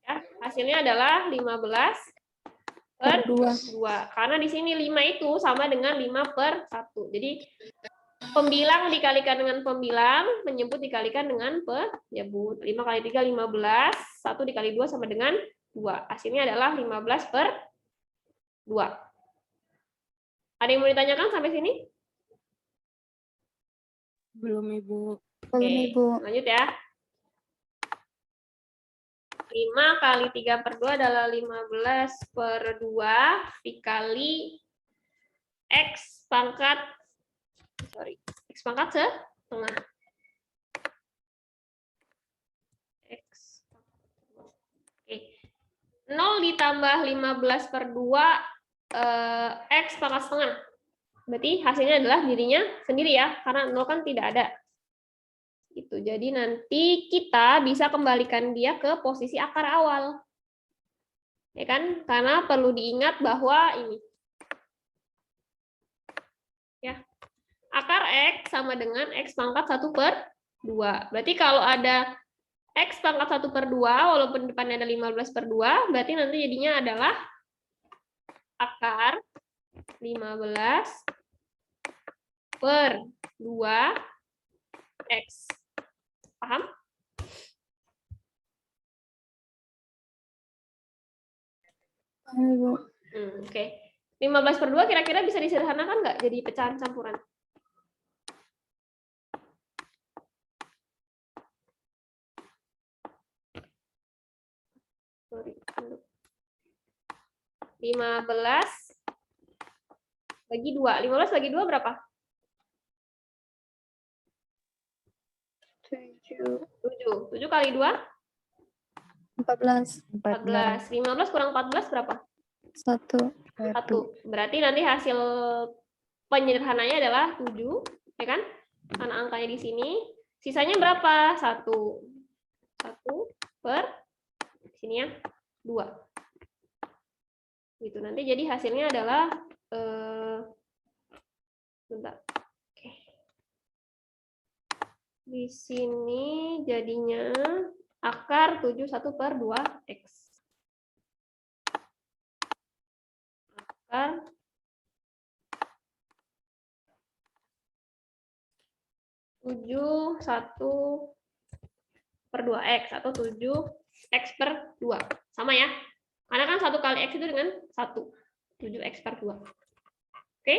Ya, hasilnya adalah 15/2. Karena di sini 5 itu sama dengan 5/1. Jadi pembilang dikalikan dengan pembilang, penyebut dikalikan dengan penyebut. 5 kali 3 15, 1 dikali 2 sama dengan 2. Hasilnya adalah 15/2. Ada yang mau ditanyakan sampai sini? Belum, Ibu. Belum, Ibu. Lanjut ya. 5 kali 3/2 adalah 15/2 dikali X pangkat setengah. X. Oke. 0 ditambah 15/2 X pangkat setengah. Berarti hasilnya adalah dirinya sendiri ya, karena 0 kan tidak ada. Gitu. Jadi nanti kita bisa kembalikan dia ke posisi akar awal. Ya kan? Karena perlu diingat bahwa ini. Ya. Akar X sama dengan X pangkat 1/2. Berarti kalau ada X pangkat 1/2, walaupun depannya ada 15/2, berarti nanti jadinya adalah akar 15/2X. Paham? Ibu. Oke. 15/2 kira-kira bisa disederhanakan nggak jadi pecahan campuran? Sorry. 15/2. 15 bagi 2 berapa? 7. 7. 7 kali 2? 14. 14. 15 kurang 14 berapa? 1. 1. Berarti nanti hasil penyederhananya adalah 7, ya kan? Karena angkanya di sini. Sisanya berapa? 1. 1 per sini ya, 2. Gitu. Nanti jadi hasilnya adalah bentar. Oke. Di sini jadinya akar 71/2X. Akar 71/2X atau 7X/2. Sama ya. Karena kan 1 kali X itu dengan 1. 7X/2. Oke?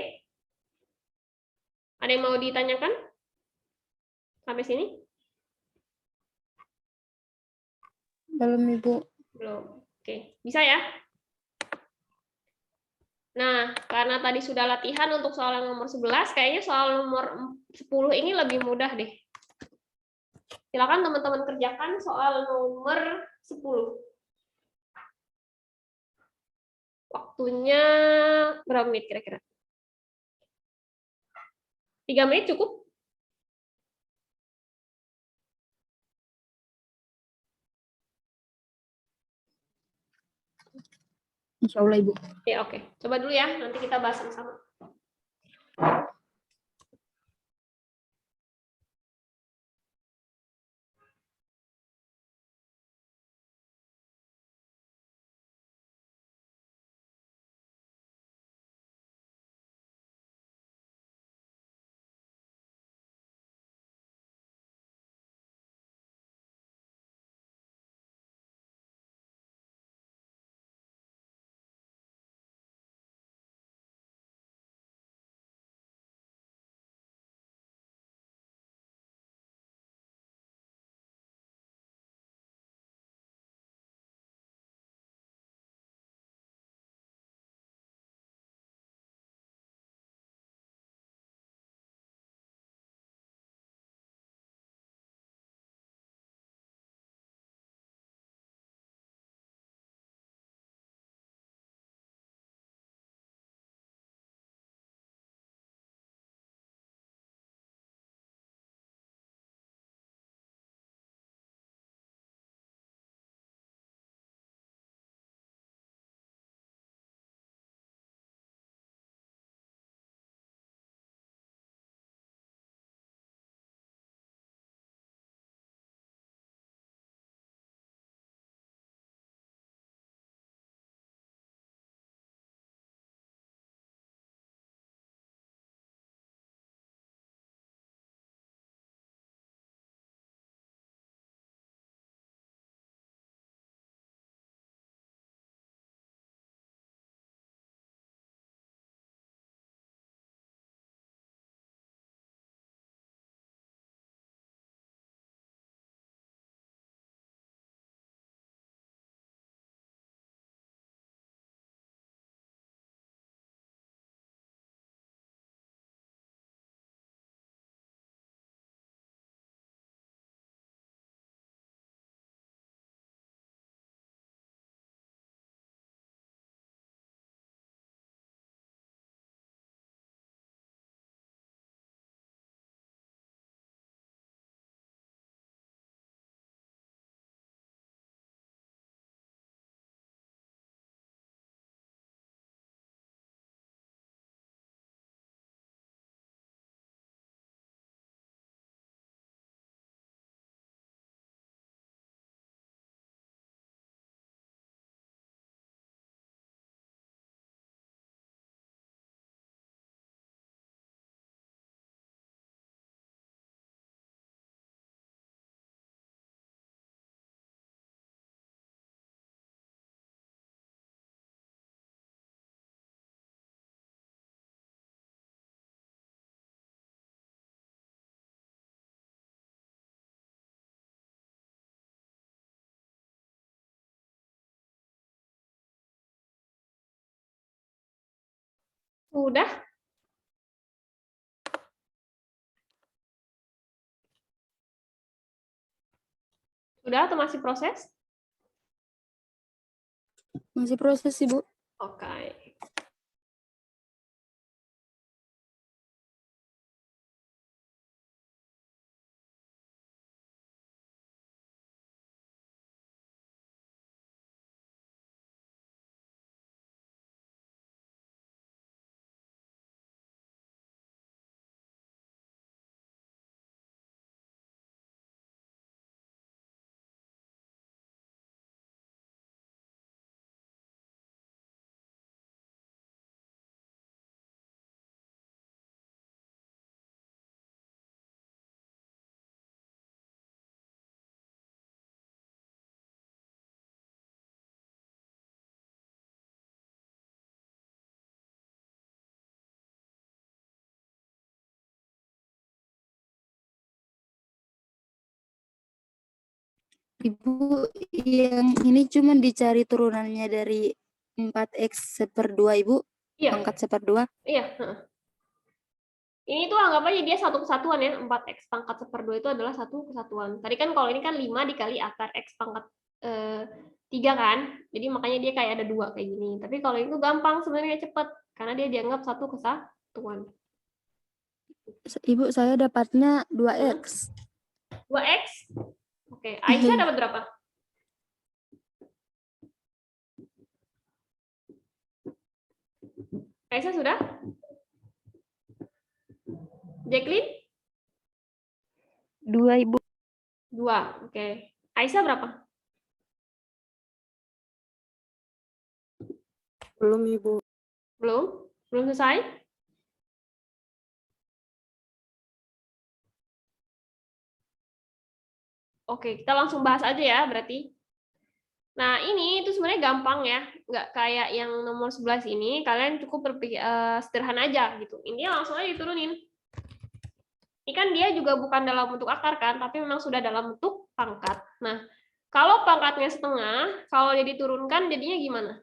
Ada yang mau ditanyakan? Sampai sini? Belum, Ibu. Belum. Oke. Bisa ya? Nah, karena tadi sudah latihan untuk soal yang nomor 11, kayaknya soal nomor 10 ini lebih mudah deh. Silakan teman-teman kerjakan soal nomor 10. Waktunya berapa menit kira-kira? 3 menit cukup? Insya Allah, Ibu. Ya, oke. Coba dulu ya, nanti kita bahas sama-sama. Sudah? Sudah atau masih proses? Masih proses, Ibu. Oke. Ibu, yang ini cuma dicari turunannya dari 4x/2, Ibu. Iya. Pangkat 1/2. Iya. Ini tuh anggap aja dia satu kesatuan ya. 4x pangkat 1/2 itu adalah satu kesatuan. Tadi kan kalau ini kan 5 dikali akar x pangkat 3 kan. Jadi makanya dia kayak ada 2 kayak gini. Tapi kalau itu gampang sebenarnya, cepet. Karena dia dianggap satu kesatuan. Ibu, saya dapatnya 2x. 2x? Oke. Aisyah dapat berapa? Aisyah sudah? Jacqueline? 2, Ibu. 2. Oke. Aisyah berapa? Belum, Ibu. Belum? Belum selesai? Oke, kita langsung bahas aja ya berarti. Nah, ini itu sebenarnya gampang ya. Nggak kayak yang nomor 11 ini, kalian cukup berpikir sederhana aja gitu. Ini langsung aja diturunin. Ini kan dia juga bukan dalam bentuk akar kan, tapi memang sudah dalam bentuk pangkat. Nah, kalau pangkatnya setengah, kalau dia diturunkan jadinya gimana?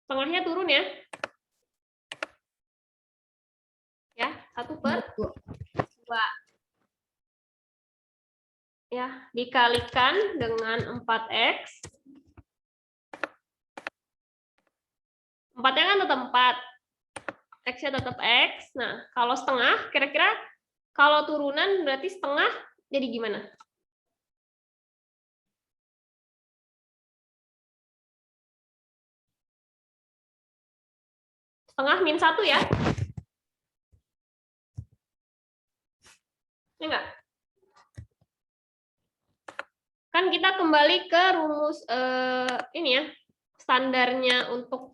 Setengahnya turun ya. Ya, 1/2. Ya, dikalikan dengan 4x. 4-nya kan tetap 4. X-nya tetap X. Nah, kalau setengah, kira-kira kalau turunan berarti setengah jadi gimana? Setengah min 1 ya? Ya enggak? Kan kita kembali ke rumus ini ya, standarnya untuk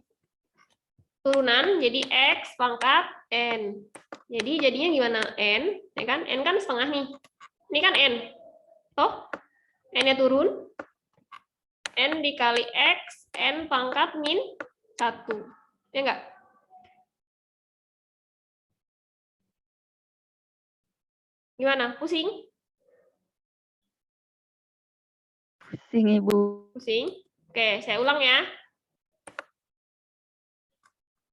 turunan, jadi X pangkat N. Jadi jadinya gimana? N, ya kan? N kan setengah nih. Ini kan N. Toh, N-nya turun. N dikali X, N pangkat min 1. Ya enggak? Gimana? Pusing? Pusing, Ibu. Pusing? Oke, saya ulang ya.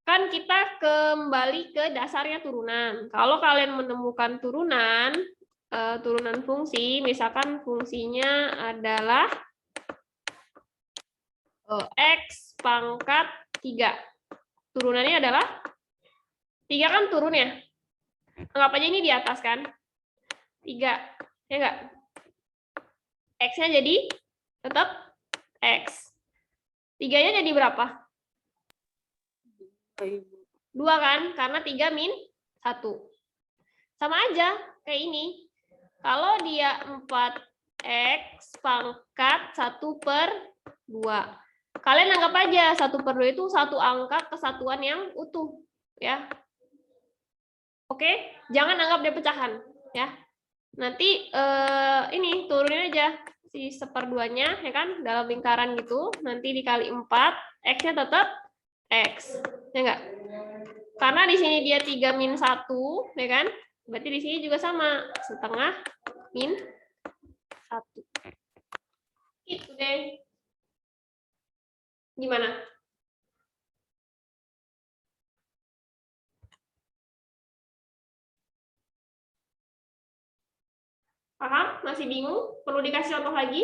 Kan kita kembali ke dasarnya turunan. Kalau kalian menemukan turunan, turunan fungsi, misalkan fungsinya adalah X pangkat 3. Turunannya adalah 3 kan turun ya. Anggap aja ini di atas kan. 3. Ya enggak? X-nya jadi tetap X. 3-nya jadi berapa? 2 kan? Karena 3 min 1. Sama aja kayak ini. Kalau dia 4X pangkat 1/2. Kalian anggap aja 1/2 itu satu angka kesatuan yang utuh. Ya. Oke? Jangan anggap dia pecahan. Ya. Nanti ini turunin aja si 1/2-nya ya kan, dalam lingkaran gitu, nanti dikali 4, X-nya tetap X. Ya enggak? Karena di sini dia 3 min 1, ya kan? Berarti di sini juga sama, setengah min 1. Itu deh. Gimana? Paham? Masih bingung? Perlu dikasih contoh lagi?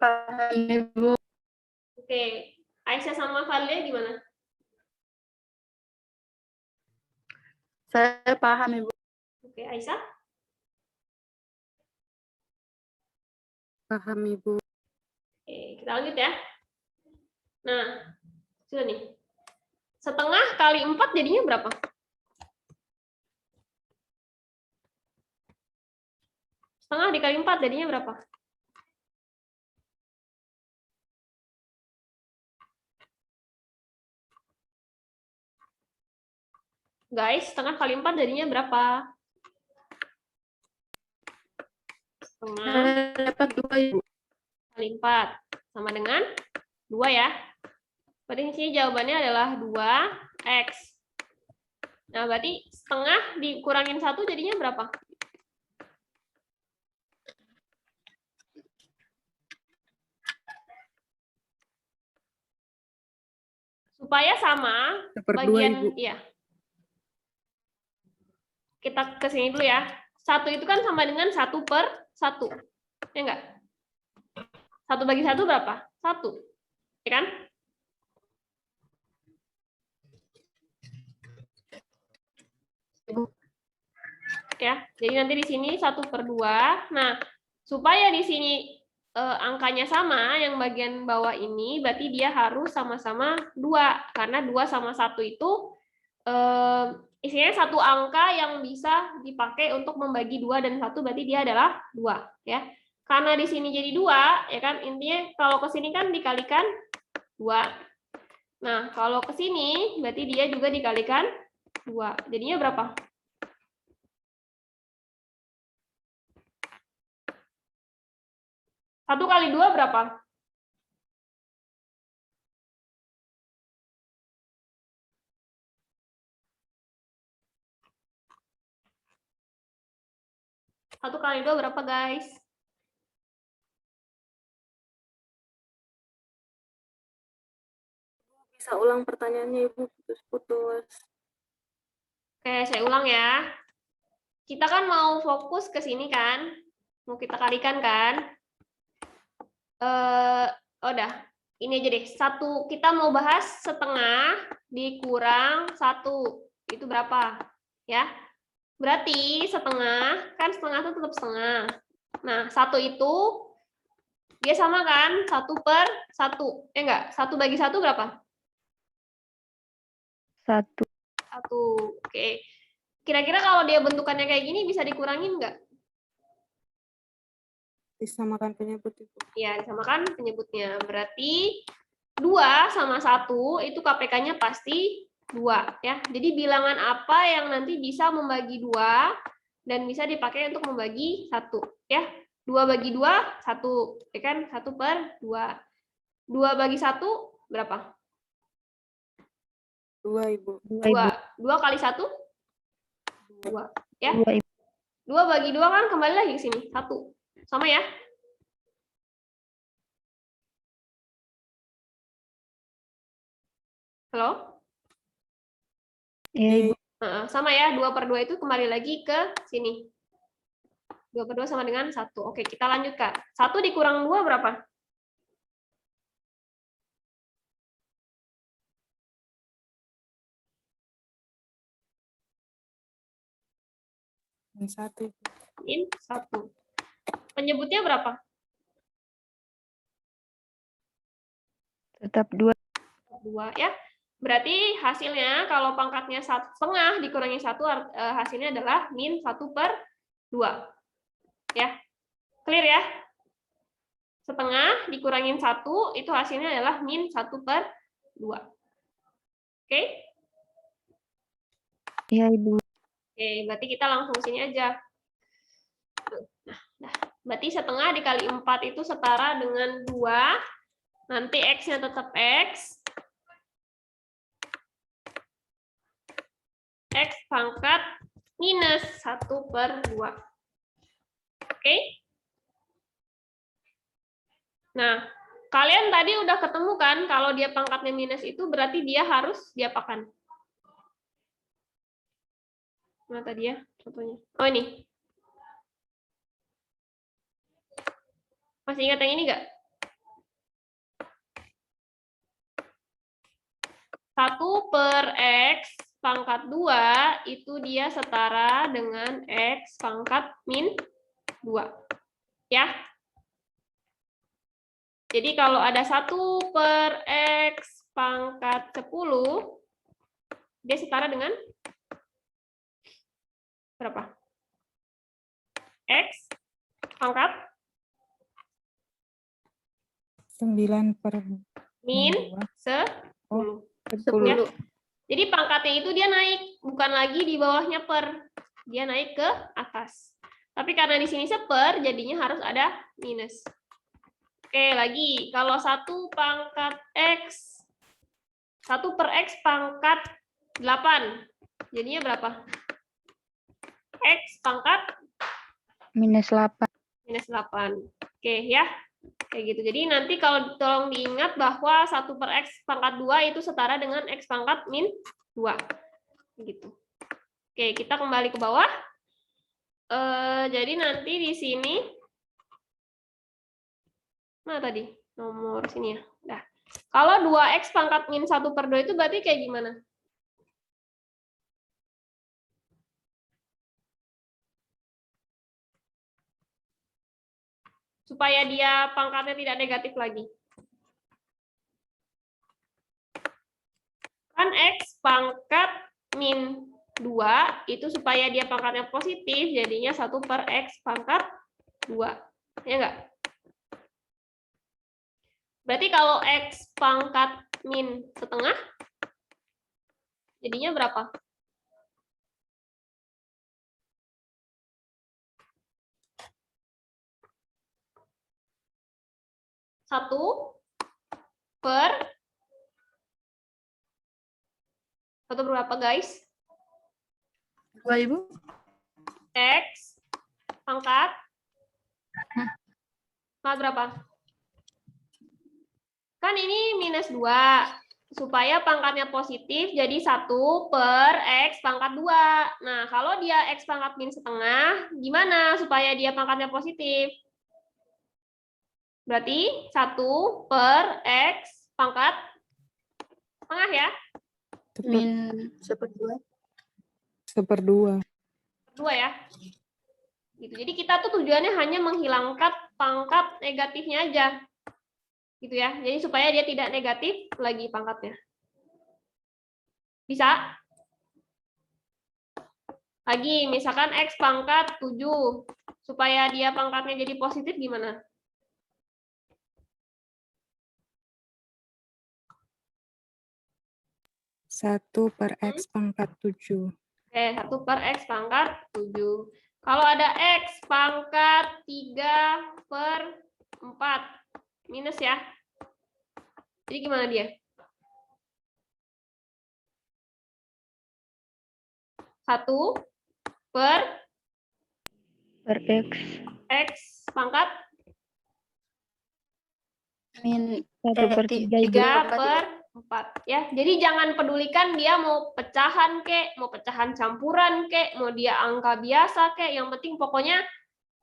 Paham, Ibu. Oke. Aisyah sama Valia gimana? Saya paham, Ibu. Oke, Aisyah? Paham, Ibu. Oke, kita lanjut ya. Nah, sudah nih. Setengah kali 4 jadinya berapa? Setengah dikali 4 jadinya berapa? Guys, setengah kali 4 jadinya berapa? Setengah Saya dapat 2, Ibu. kali 4. Sama dengan 2 ya. Berarti di sini jawabannya adalah 2x. Nah, berarti setengah dikurangin 1 jadinya berapa? Supaya sama, Seperdua, bagian Ibu. iya. Kita ke sini dulu ya. 1 itu kan sama dengan 1/1. Ya enggak? 1 bagi 1 berapa? 1. Ya kan? Ya, jadi nanti di sini 1/2. Nah, supaya di sini angkanya sama, yang bagian bawah ini berarti dia harus sama-sama 2, karena 2 sama 1 itu isinya satu angka yang bisa dipakai untuk membagi 2 dan 1, berarti dia adalah 2 ya. Karena di sini jadi 2 ya kan, intinya kalau ke sini kan dikalikan 2. Nah, kalau ke sini berarti dia juga dikalikan 2. Jadinya berapa? 1 kali 2 berapa? Satu kali 2 berapa, guys? Bisa ulang pertanyaannya, Ibu, putus-putus. Oke, saya ulang ya. Kita kan mau fokus ke sini kan? Mau kita kalikan kan? Udah, ini aja deh. Kita mau bahas setengah dikurang 1. Itu berapa? Ya. Berarti setengah, kan setengah itu tetap setengah. Nah, 1 itu dia sama kan? 1/1. Enggak, 1 bagi 1 berapa? 1. 1. Oke. Kira-kira kalau dia bentukannya kayak gini bisa dikurangin nggak? Disamakan penyebut, Ibu. Ya, disamakan penyebutnya. Berarti 2 sama 1 itu KPK-nya pasti 2 ya. Jadi bilangan apa yang nanti bisa membagi 2 dan bisa dipakai untuk membagi 1 ya. 2 bagi 2 1 ya kan, 1/2. 2 bagi 1 berapa? 2, Ibu. 2 kali 1 2 ya. 2, Ibu. 2 bagi 2 kan kembali lagi ke sini 1. Sama ya? Halo? Iya, Ibu. Sama ya, 2/2 itu kembali lagi ke sini. 2/2 sama dengan 1. Oke, kita lanjutkan. 1 dikurang 2 berapa? Min 1, Ibu. Min 1. Penyebutnya berapa? Tetap 2. 2 ya. Berarti hasilnya kalau pangkatnya 1/2 dikurangi 1 hasilnya adalah min 1/2. Ya. Clear ya? Setengah dikurangin 1 itu hasilnya adalah min 1/2. Oke? Iya, Ibu. Oke, berarti kita langsung sini aja. Nah, berarti setengah dikali 4 itu setara dengan 2. Nanti X-nya tetap X. X pangkat minus 1/2. Oke? Nah, Kalian tadi udah ketemu kan kalau dia pangkatnya minus itu berarti dia harus diapakan? Mana tadi ya contohnya? Oh ini. Masih ingat yang ini nggak? 1/x pangkat 2 itu dia setara dengan x pangkat min 2. Ya. Jadi kalau ada 1/x pangkat 10, dia setara dengan berapa? X pangkat 9/2. min 10. 10. Jadi pangkatnya itu dia naik, bukan lagi di bawahnya per. Dia naik ke atas. Tapi karena di sini seper, jadinya harus ada minus. Oke, lagi. Kalau 1/x, 1/x pangkat 8. Jadinya berapa? X pangkat minus 8. minus 8. Oke, ya. Kayak gitu. Jadi nanti kalau tolong diingat bahwa 1/x pangkat 2 itu setara dengan x pangkat min 2. Gitu. Oke, kita kembali ke bawah. Jadi nanti di sini, mana tadi? Nomor sini ya. Nah, kalau 2x pangkat min 1/2 itu berarti kayak gimana? Supaya dia pangkatnya tidak negatif lagi. Kan x pangkat min 2 itu supaya dia pangkatnya positif, jadinya 1/x pangkat 2. Ya enggak? Berarti kalau x pangkat min setengah, jadinya berapa? Satu berapa guys? 2 Ibu. X pangkat berapa? Kan ini minus 2. Supaya pangkatnya positif, jadi 1/x pangkat 2. Nah, kalau dia x pangkat min setengah, gimana supaya dia pangkatnya positif? Berarti 1/x pangkat setengah ya? Min 1/2. 1/2. 2 ya? Gitu. Jadi kita tuh tujuannya hanya menghilangkan pangkat negatifnya aja. Gitu ya. Jadi supaya dia tidak negatif lagi pangkatnya. Bisa? Lagi, misalkan x pangkat 7. Supaya dia pangkatnya jadi positif gimana? Satu per x pangkat 7. Oke, 1/x pangkat 7. Kalau ada x pangkat 3/4. Minus ya. Jadi gimana dia? 1/x pangkat Min 3/4 ya. Jadi jangan pedulikan dia mau pecahan kek, mau pecahan campuran kek, mau dia angka biasa kek, yang penting pokoknya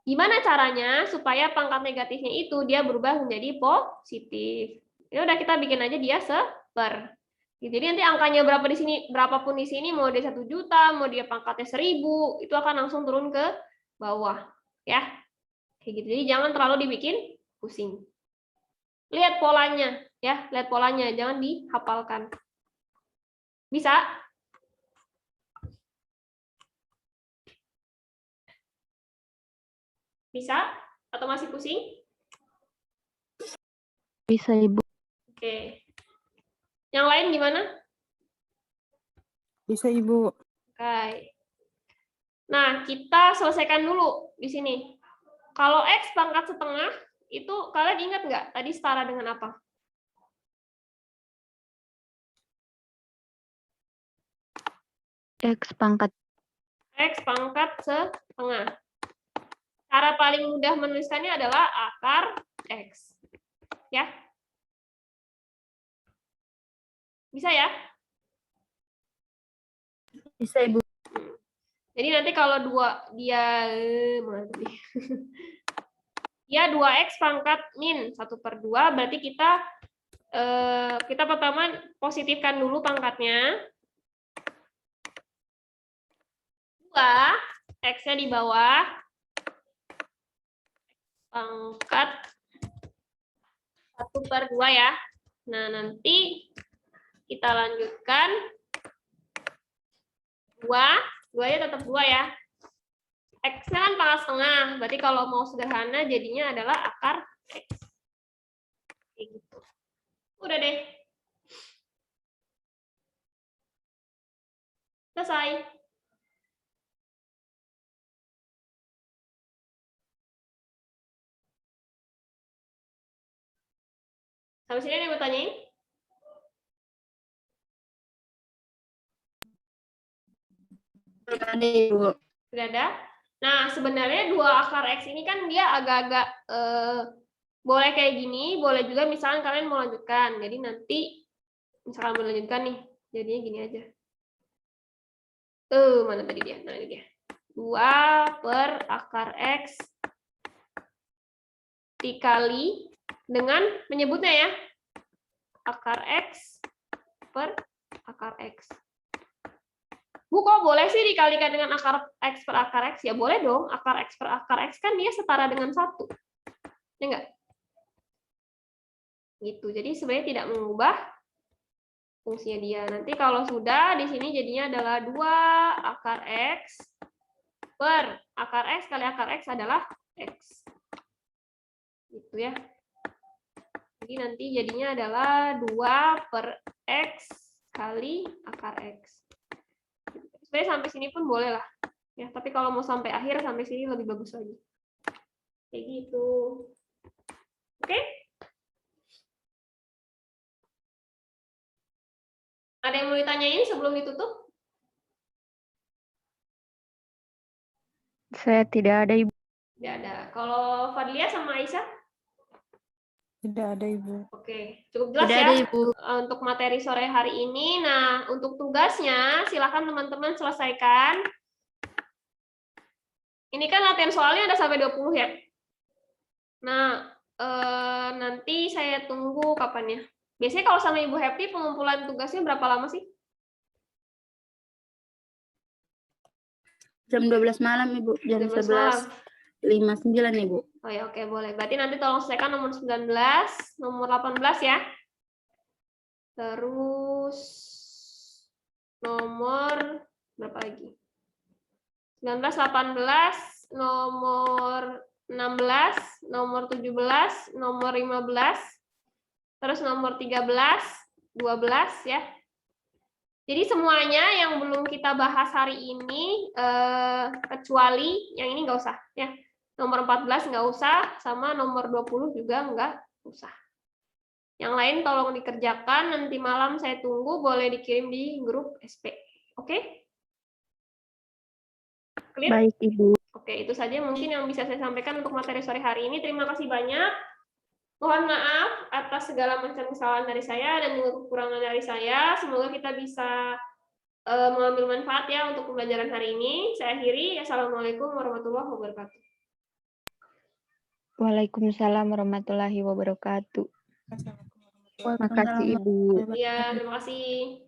gimana caranya supaya pangkat negatifnya itu dia berubah menjadi positif. Ya udah kita bikin aja dia seper. Jadi nanti angkanya berapa di sini, berapapun di sini, mau dia 1 juta, mau dia pangkatnya 1000, itu akan langsung turun ke bawah, ya. Kayak gitu. Jadi jangan terlalu dibikin pusing. Lihat polanya, ya, lihat polanya, jangan dihafalkan. Bisa? Bisa? Atau masih pusing? Bisa, Ibu. Oke. Yang lain gimana? Bisa, Ibu. Oke. Nah, kita selesaikan dulu di sini. Kalau X pangkat setengah, itu kalian ingat nggak tadi setara dengan apa? X pangkat setengah. Cara paling mudah menuliskannya adalah akar X. Ya. Bisa ya? Bisa Ibu. Jadi nanti kalau dia 2x pangkat min 1/2, berarti kita pertama positifkan dulu pangkatnya. 2, x-nya di bawah, pangkat 1/2 ya. Nah, nanti kita lanjutkan 2-nya tetap 2 ya. X-nya kan pangkat setengah, berarti kalau mau sederhana jadinya adalah akar X. Kayak gitu. Udah deh. Selesai. Sampai sini ada yang mau tanyain? Ada Ibu. Sudah ada? Nah, sebenarnya 2 akar X ini kan dia agak-agak boleh kayak gini, boleh juga misalkan kalian mau lanjutkan. Jadi nanti, misalkan mau lanjutkan nih, jadinya gini aja. Mana tadi dia? Nah, ini dia. 2 per akar X dikali dengan menyebutnya ya, akar X per akar X. Bu, kok boleh sih dikalikan dengan akar X per akar X? Ya boleh dong, akar X per akar X kan dia setara dengan 1. Ya enggak? Gitu. Jadi sebenarnya tidak mengubah fungsinya dia. Nanti kalau sudah, di sini jadinya adalah 2 akar X per akar X kali akar X adalah X. Gitu ya. Jadi nanti jadinya adalah 2 per X kali akar X. Sebenarnya sampai sini pun boleh lah. Ya, tapi kalau mau sampai akhir, sampai sini lebih bagus lagi. Kayak gitu. Oke? Ada yang mau ditanyain sebelum ditutup? Saya tidak ada, Ibu. Tidak ada. Kalau Fadlia sama Aisyah? Tidak ada Ibu. Oke, cukup jelas Tidak ya ada Ibu. untuk materi sore hari ini. Nah, untuk tugasnya, silakan teman-teman selesaikan. Ini kan latihan soalnya ada sampai 20 ya. Nah, nanti saya tunggu kapannya. Biasanya kalau sama Ibu Happy, pengumpulan tugasnya berapa lama sih? Jam 12 malam Ibu. Jam 12 malam. 11.59 Ibu. Oh ya, oke, boleh. Berarti nanti tolong selesaikan nomor 19, nomor 18 ya. Terus nomor berapa lagi? 19, 18, nomor 16, nomor 17, nomor 15, terus nomor 13, 12 ya. Jadi semuanya yang belum kita bahas hari ini, kecuali yang ini nggak usah ya. Nomor 14 nggak usah, sama nomor 20 juga nggak usah. Yang lain tolong dikerjakan, nanti malam saya tunggu, boleh dikirim di grup SP. Oke? Clear? Baik, Ibu. Oke, itu saja mungkin yang bisa saya sampaikan untuk materi sore hari ini. Terima kasih banyak. Mohon maaf atas segala macam kesalahan dari saya dan juga kekurangan dari saya. Semoga kita bisa mengambil manfaat ya untuk pembelajaran hari ini. Saya akhiri. Assalamualaikum warahmatullahi wabarakatuh. Waalaikumsalam warahmatullahi wabarakatuh. Terima kasih, Ibu. Iya, terima kasih.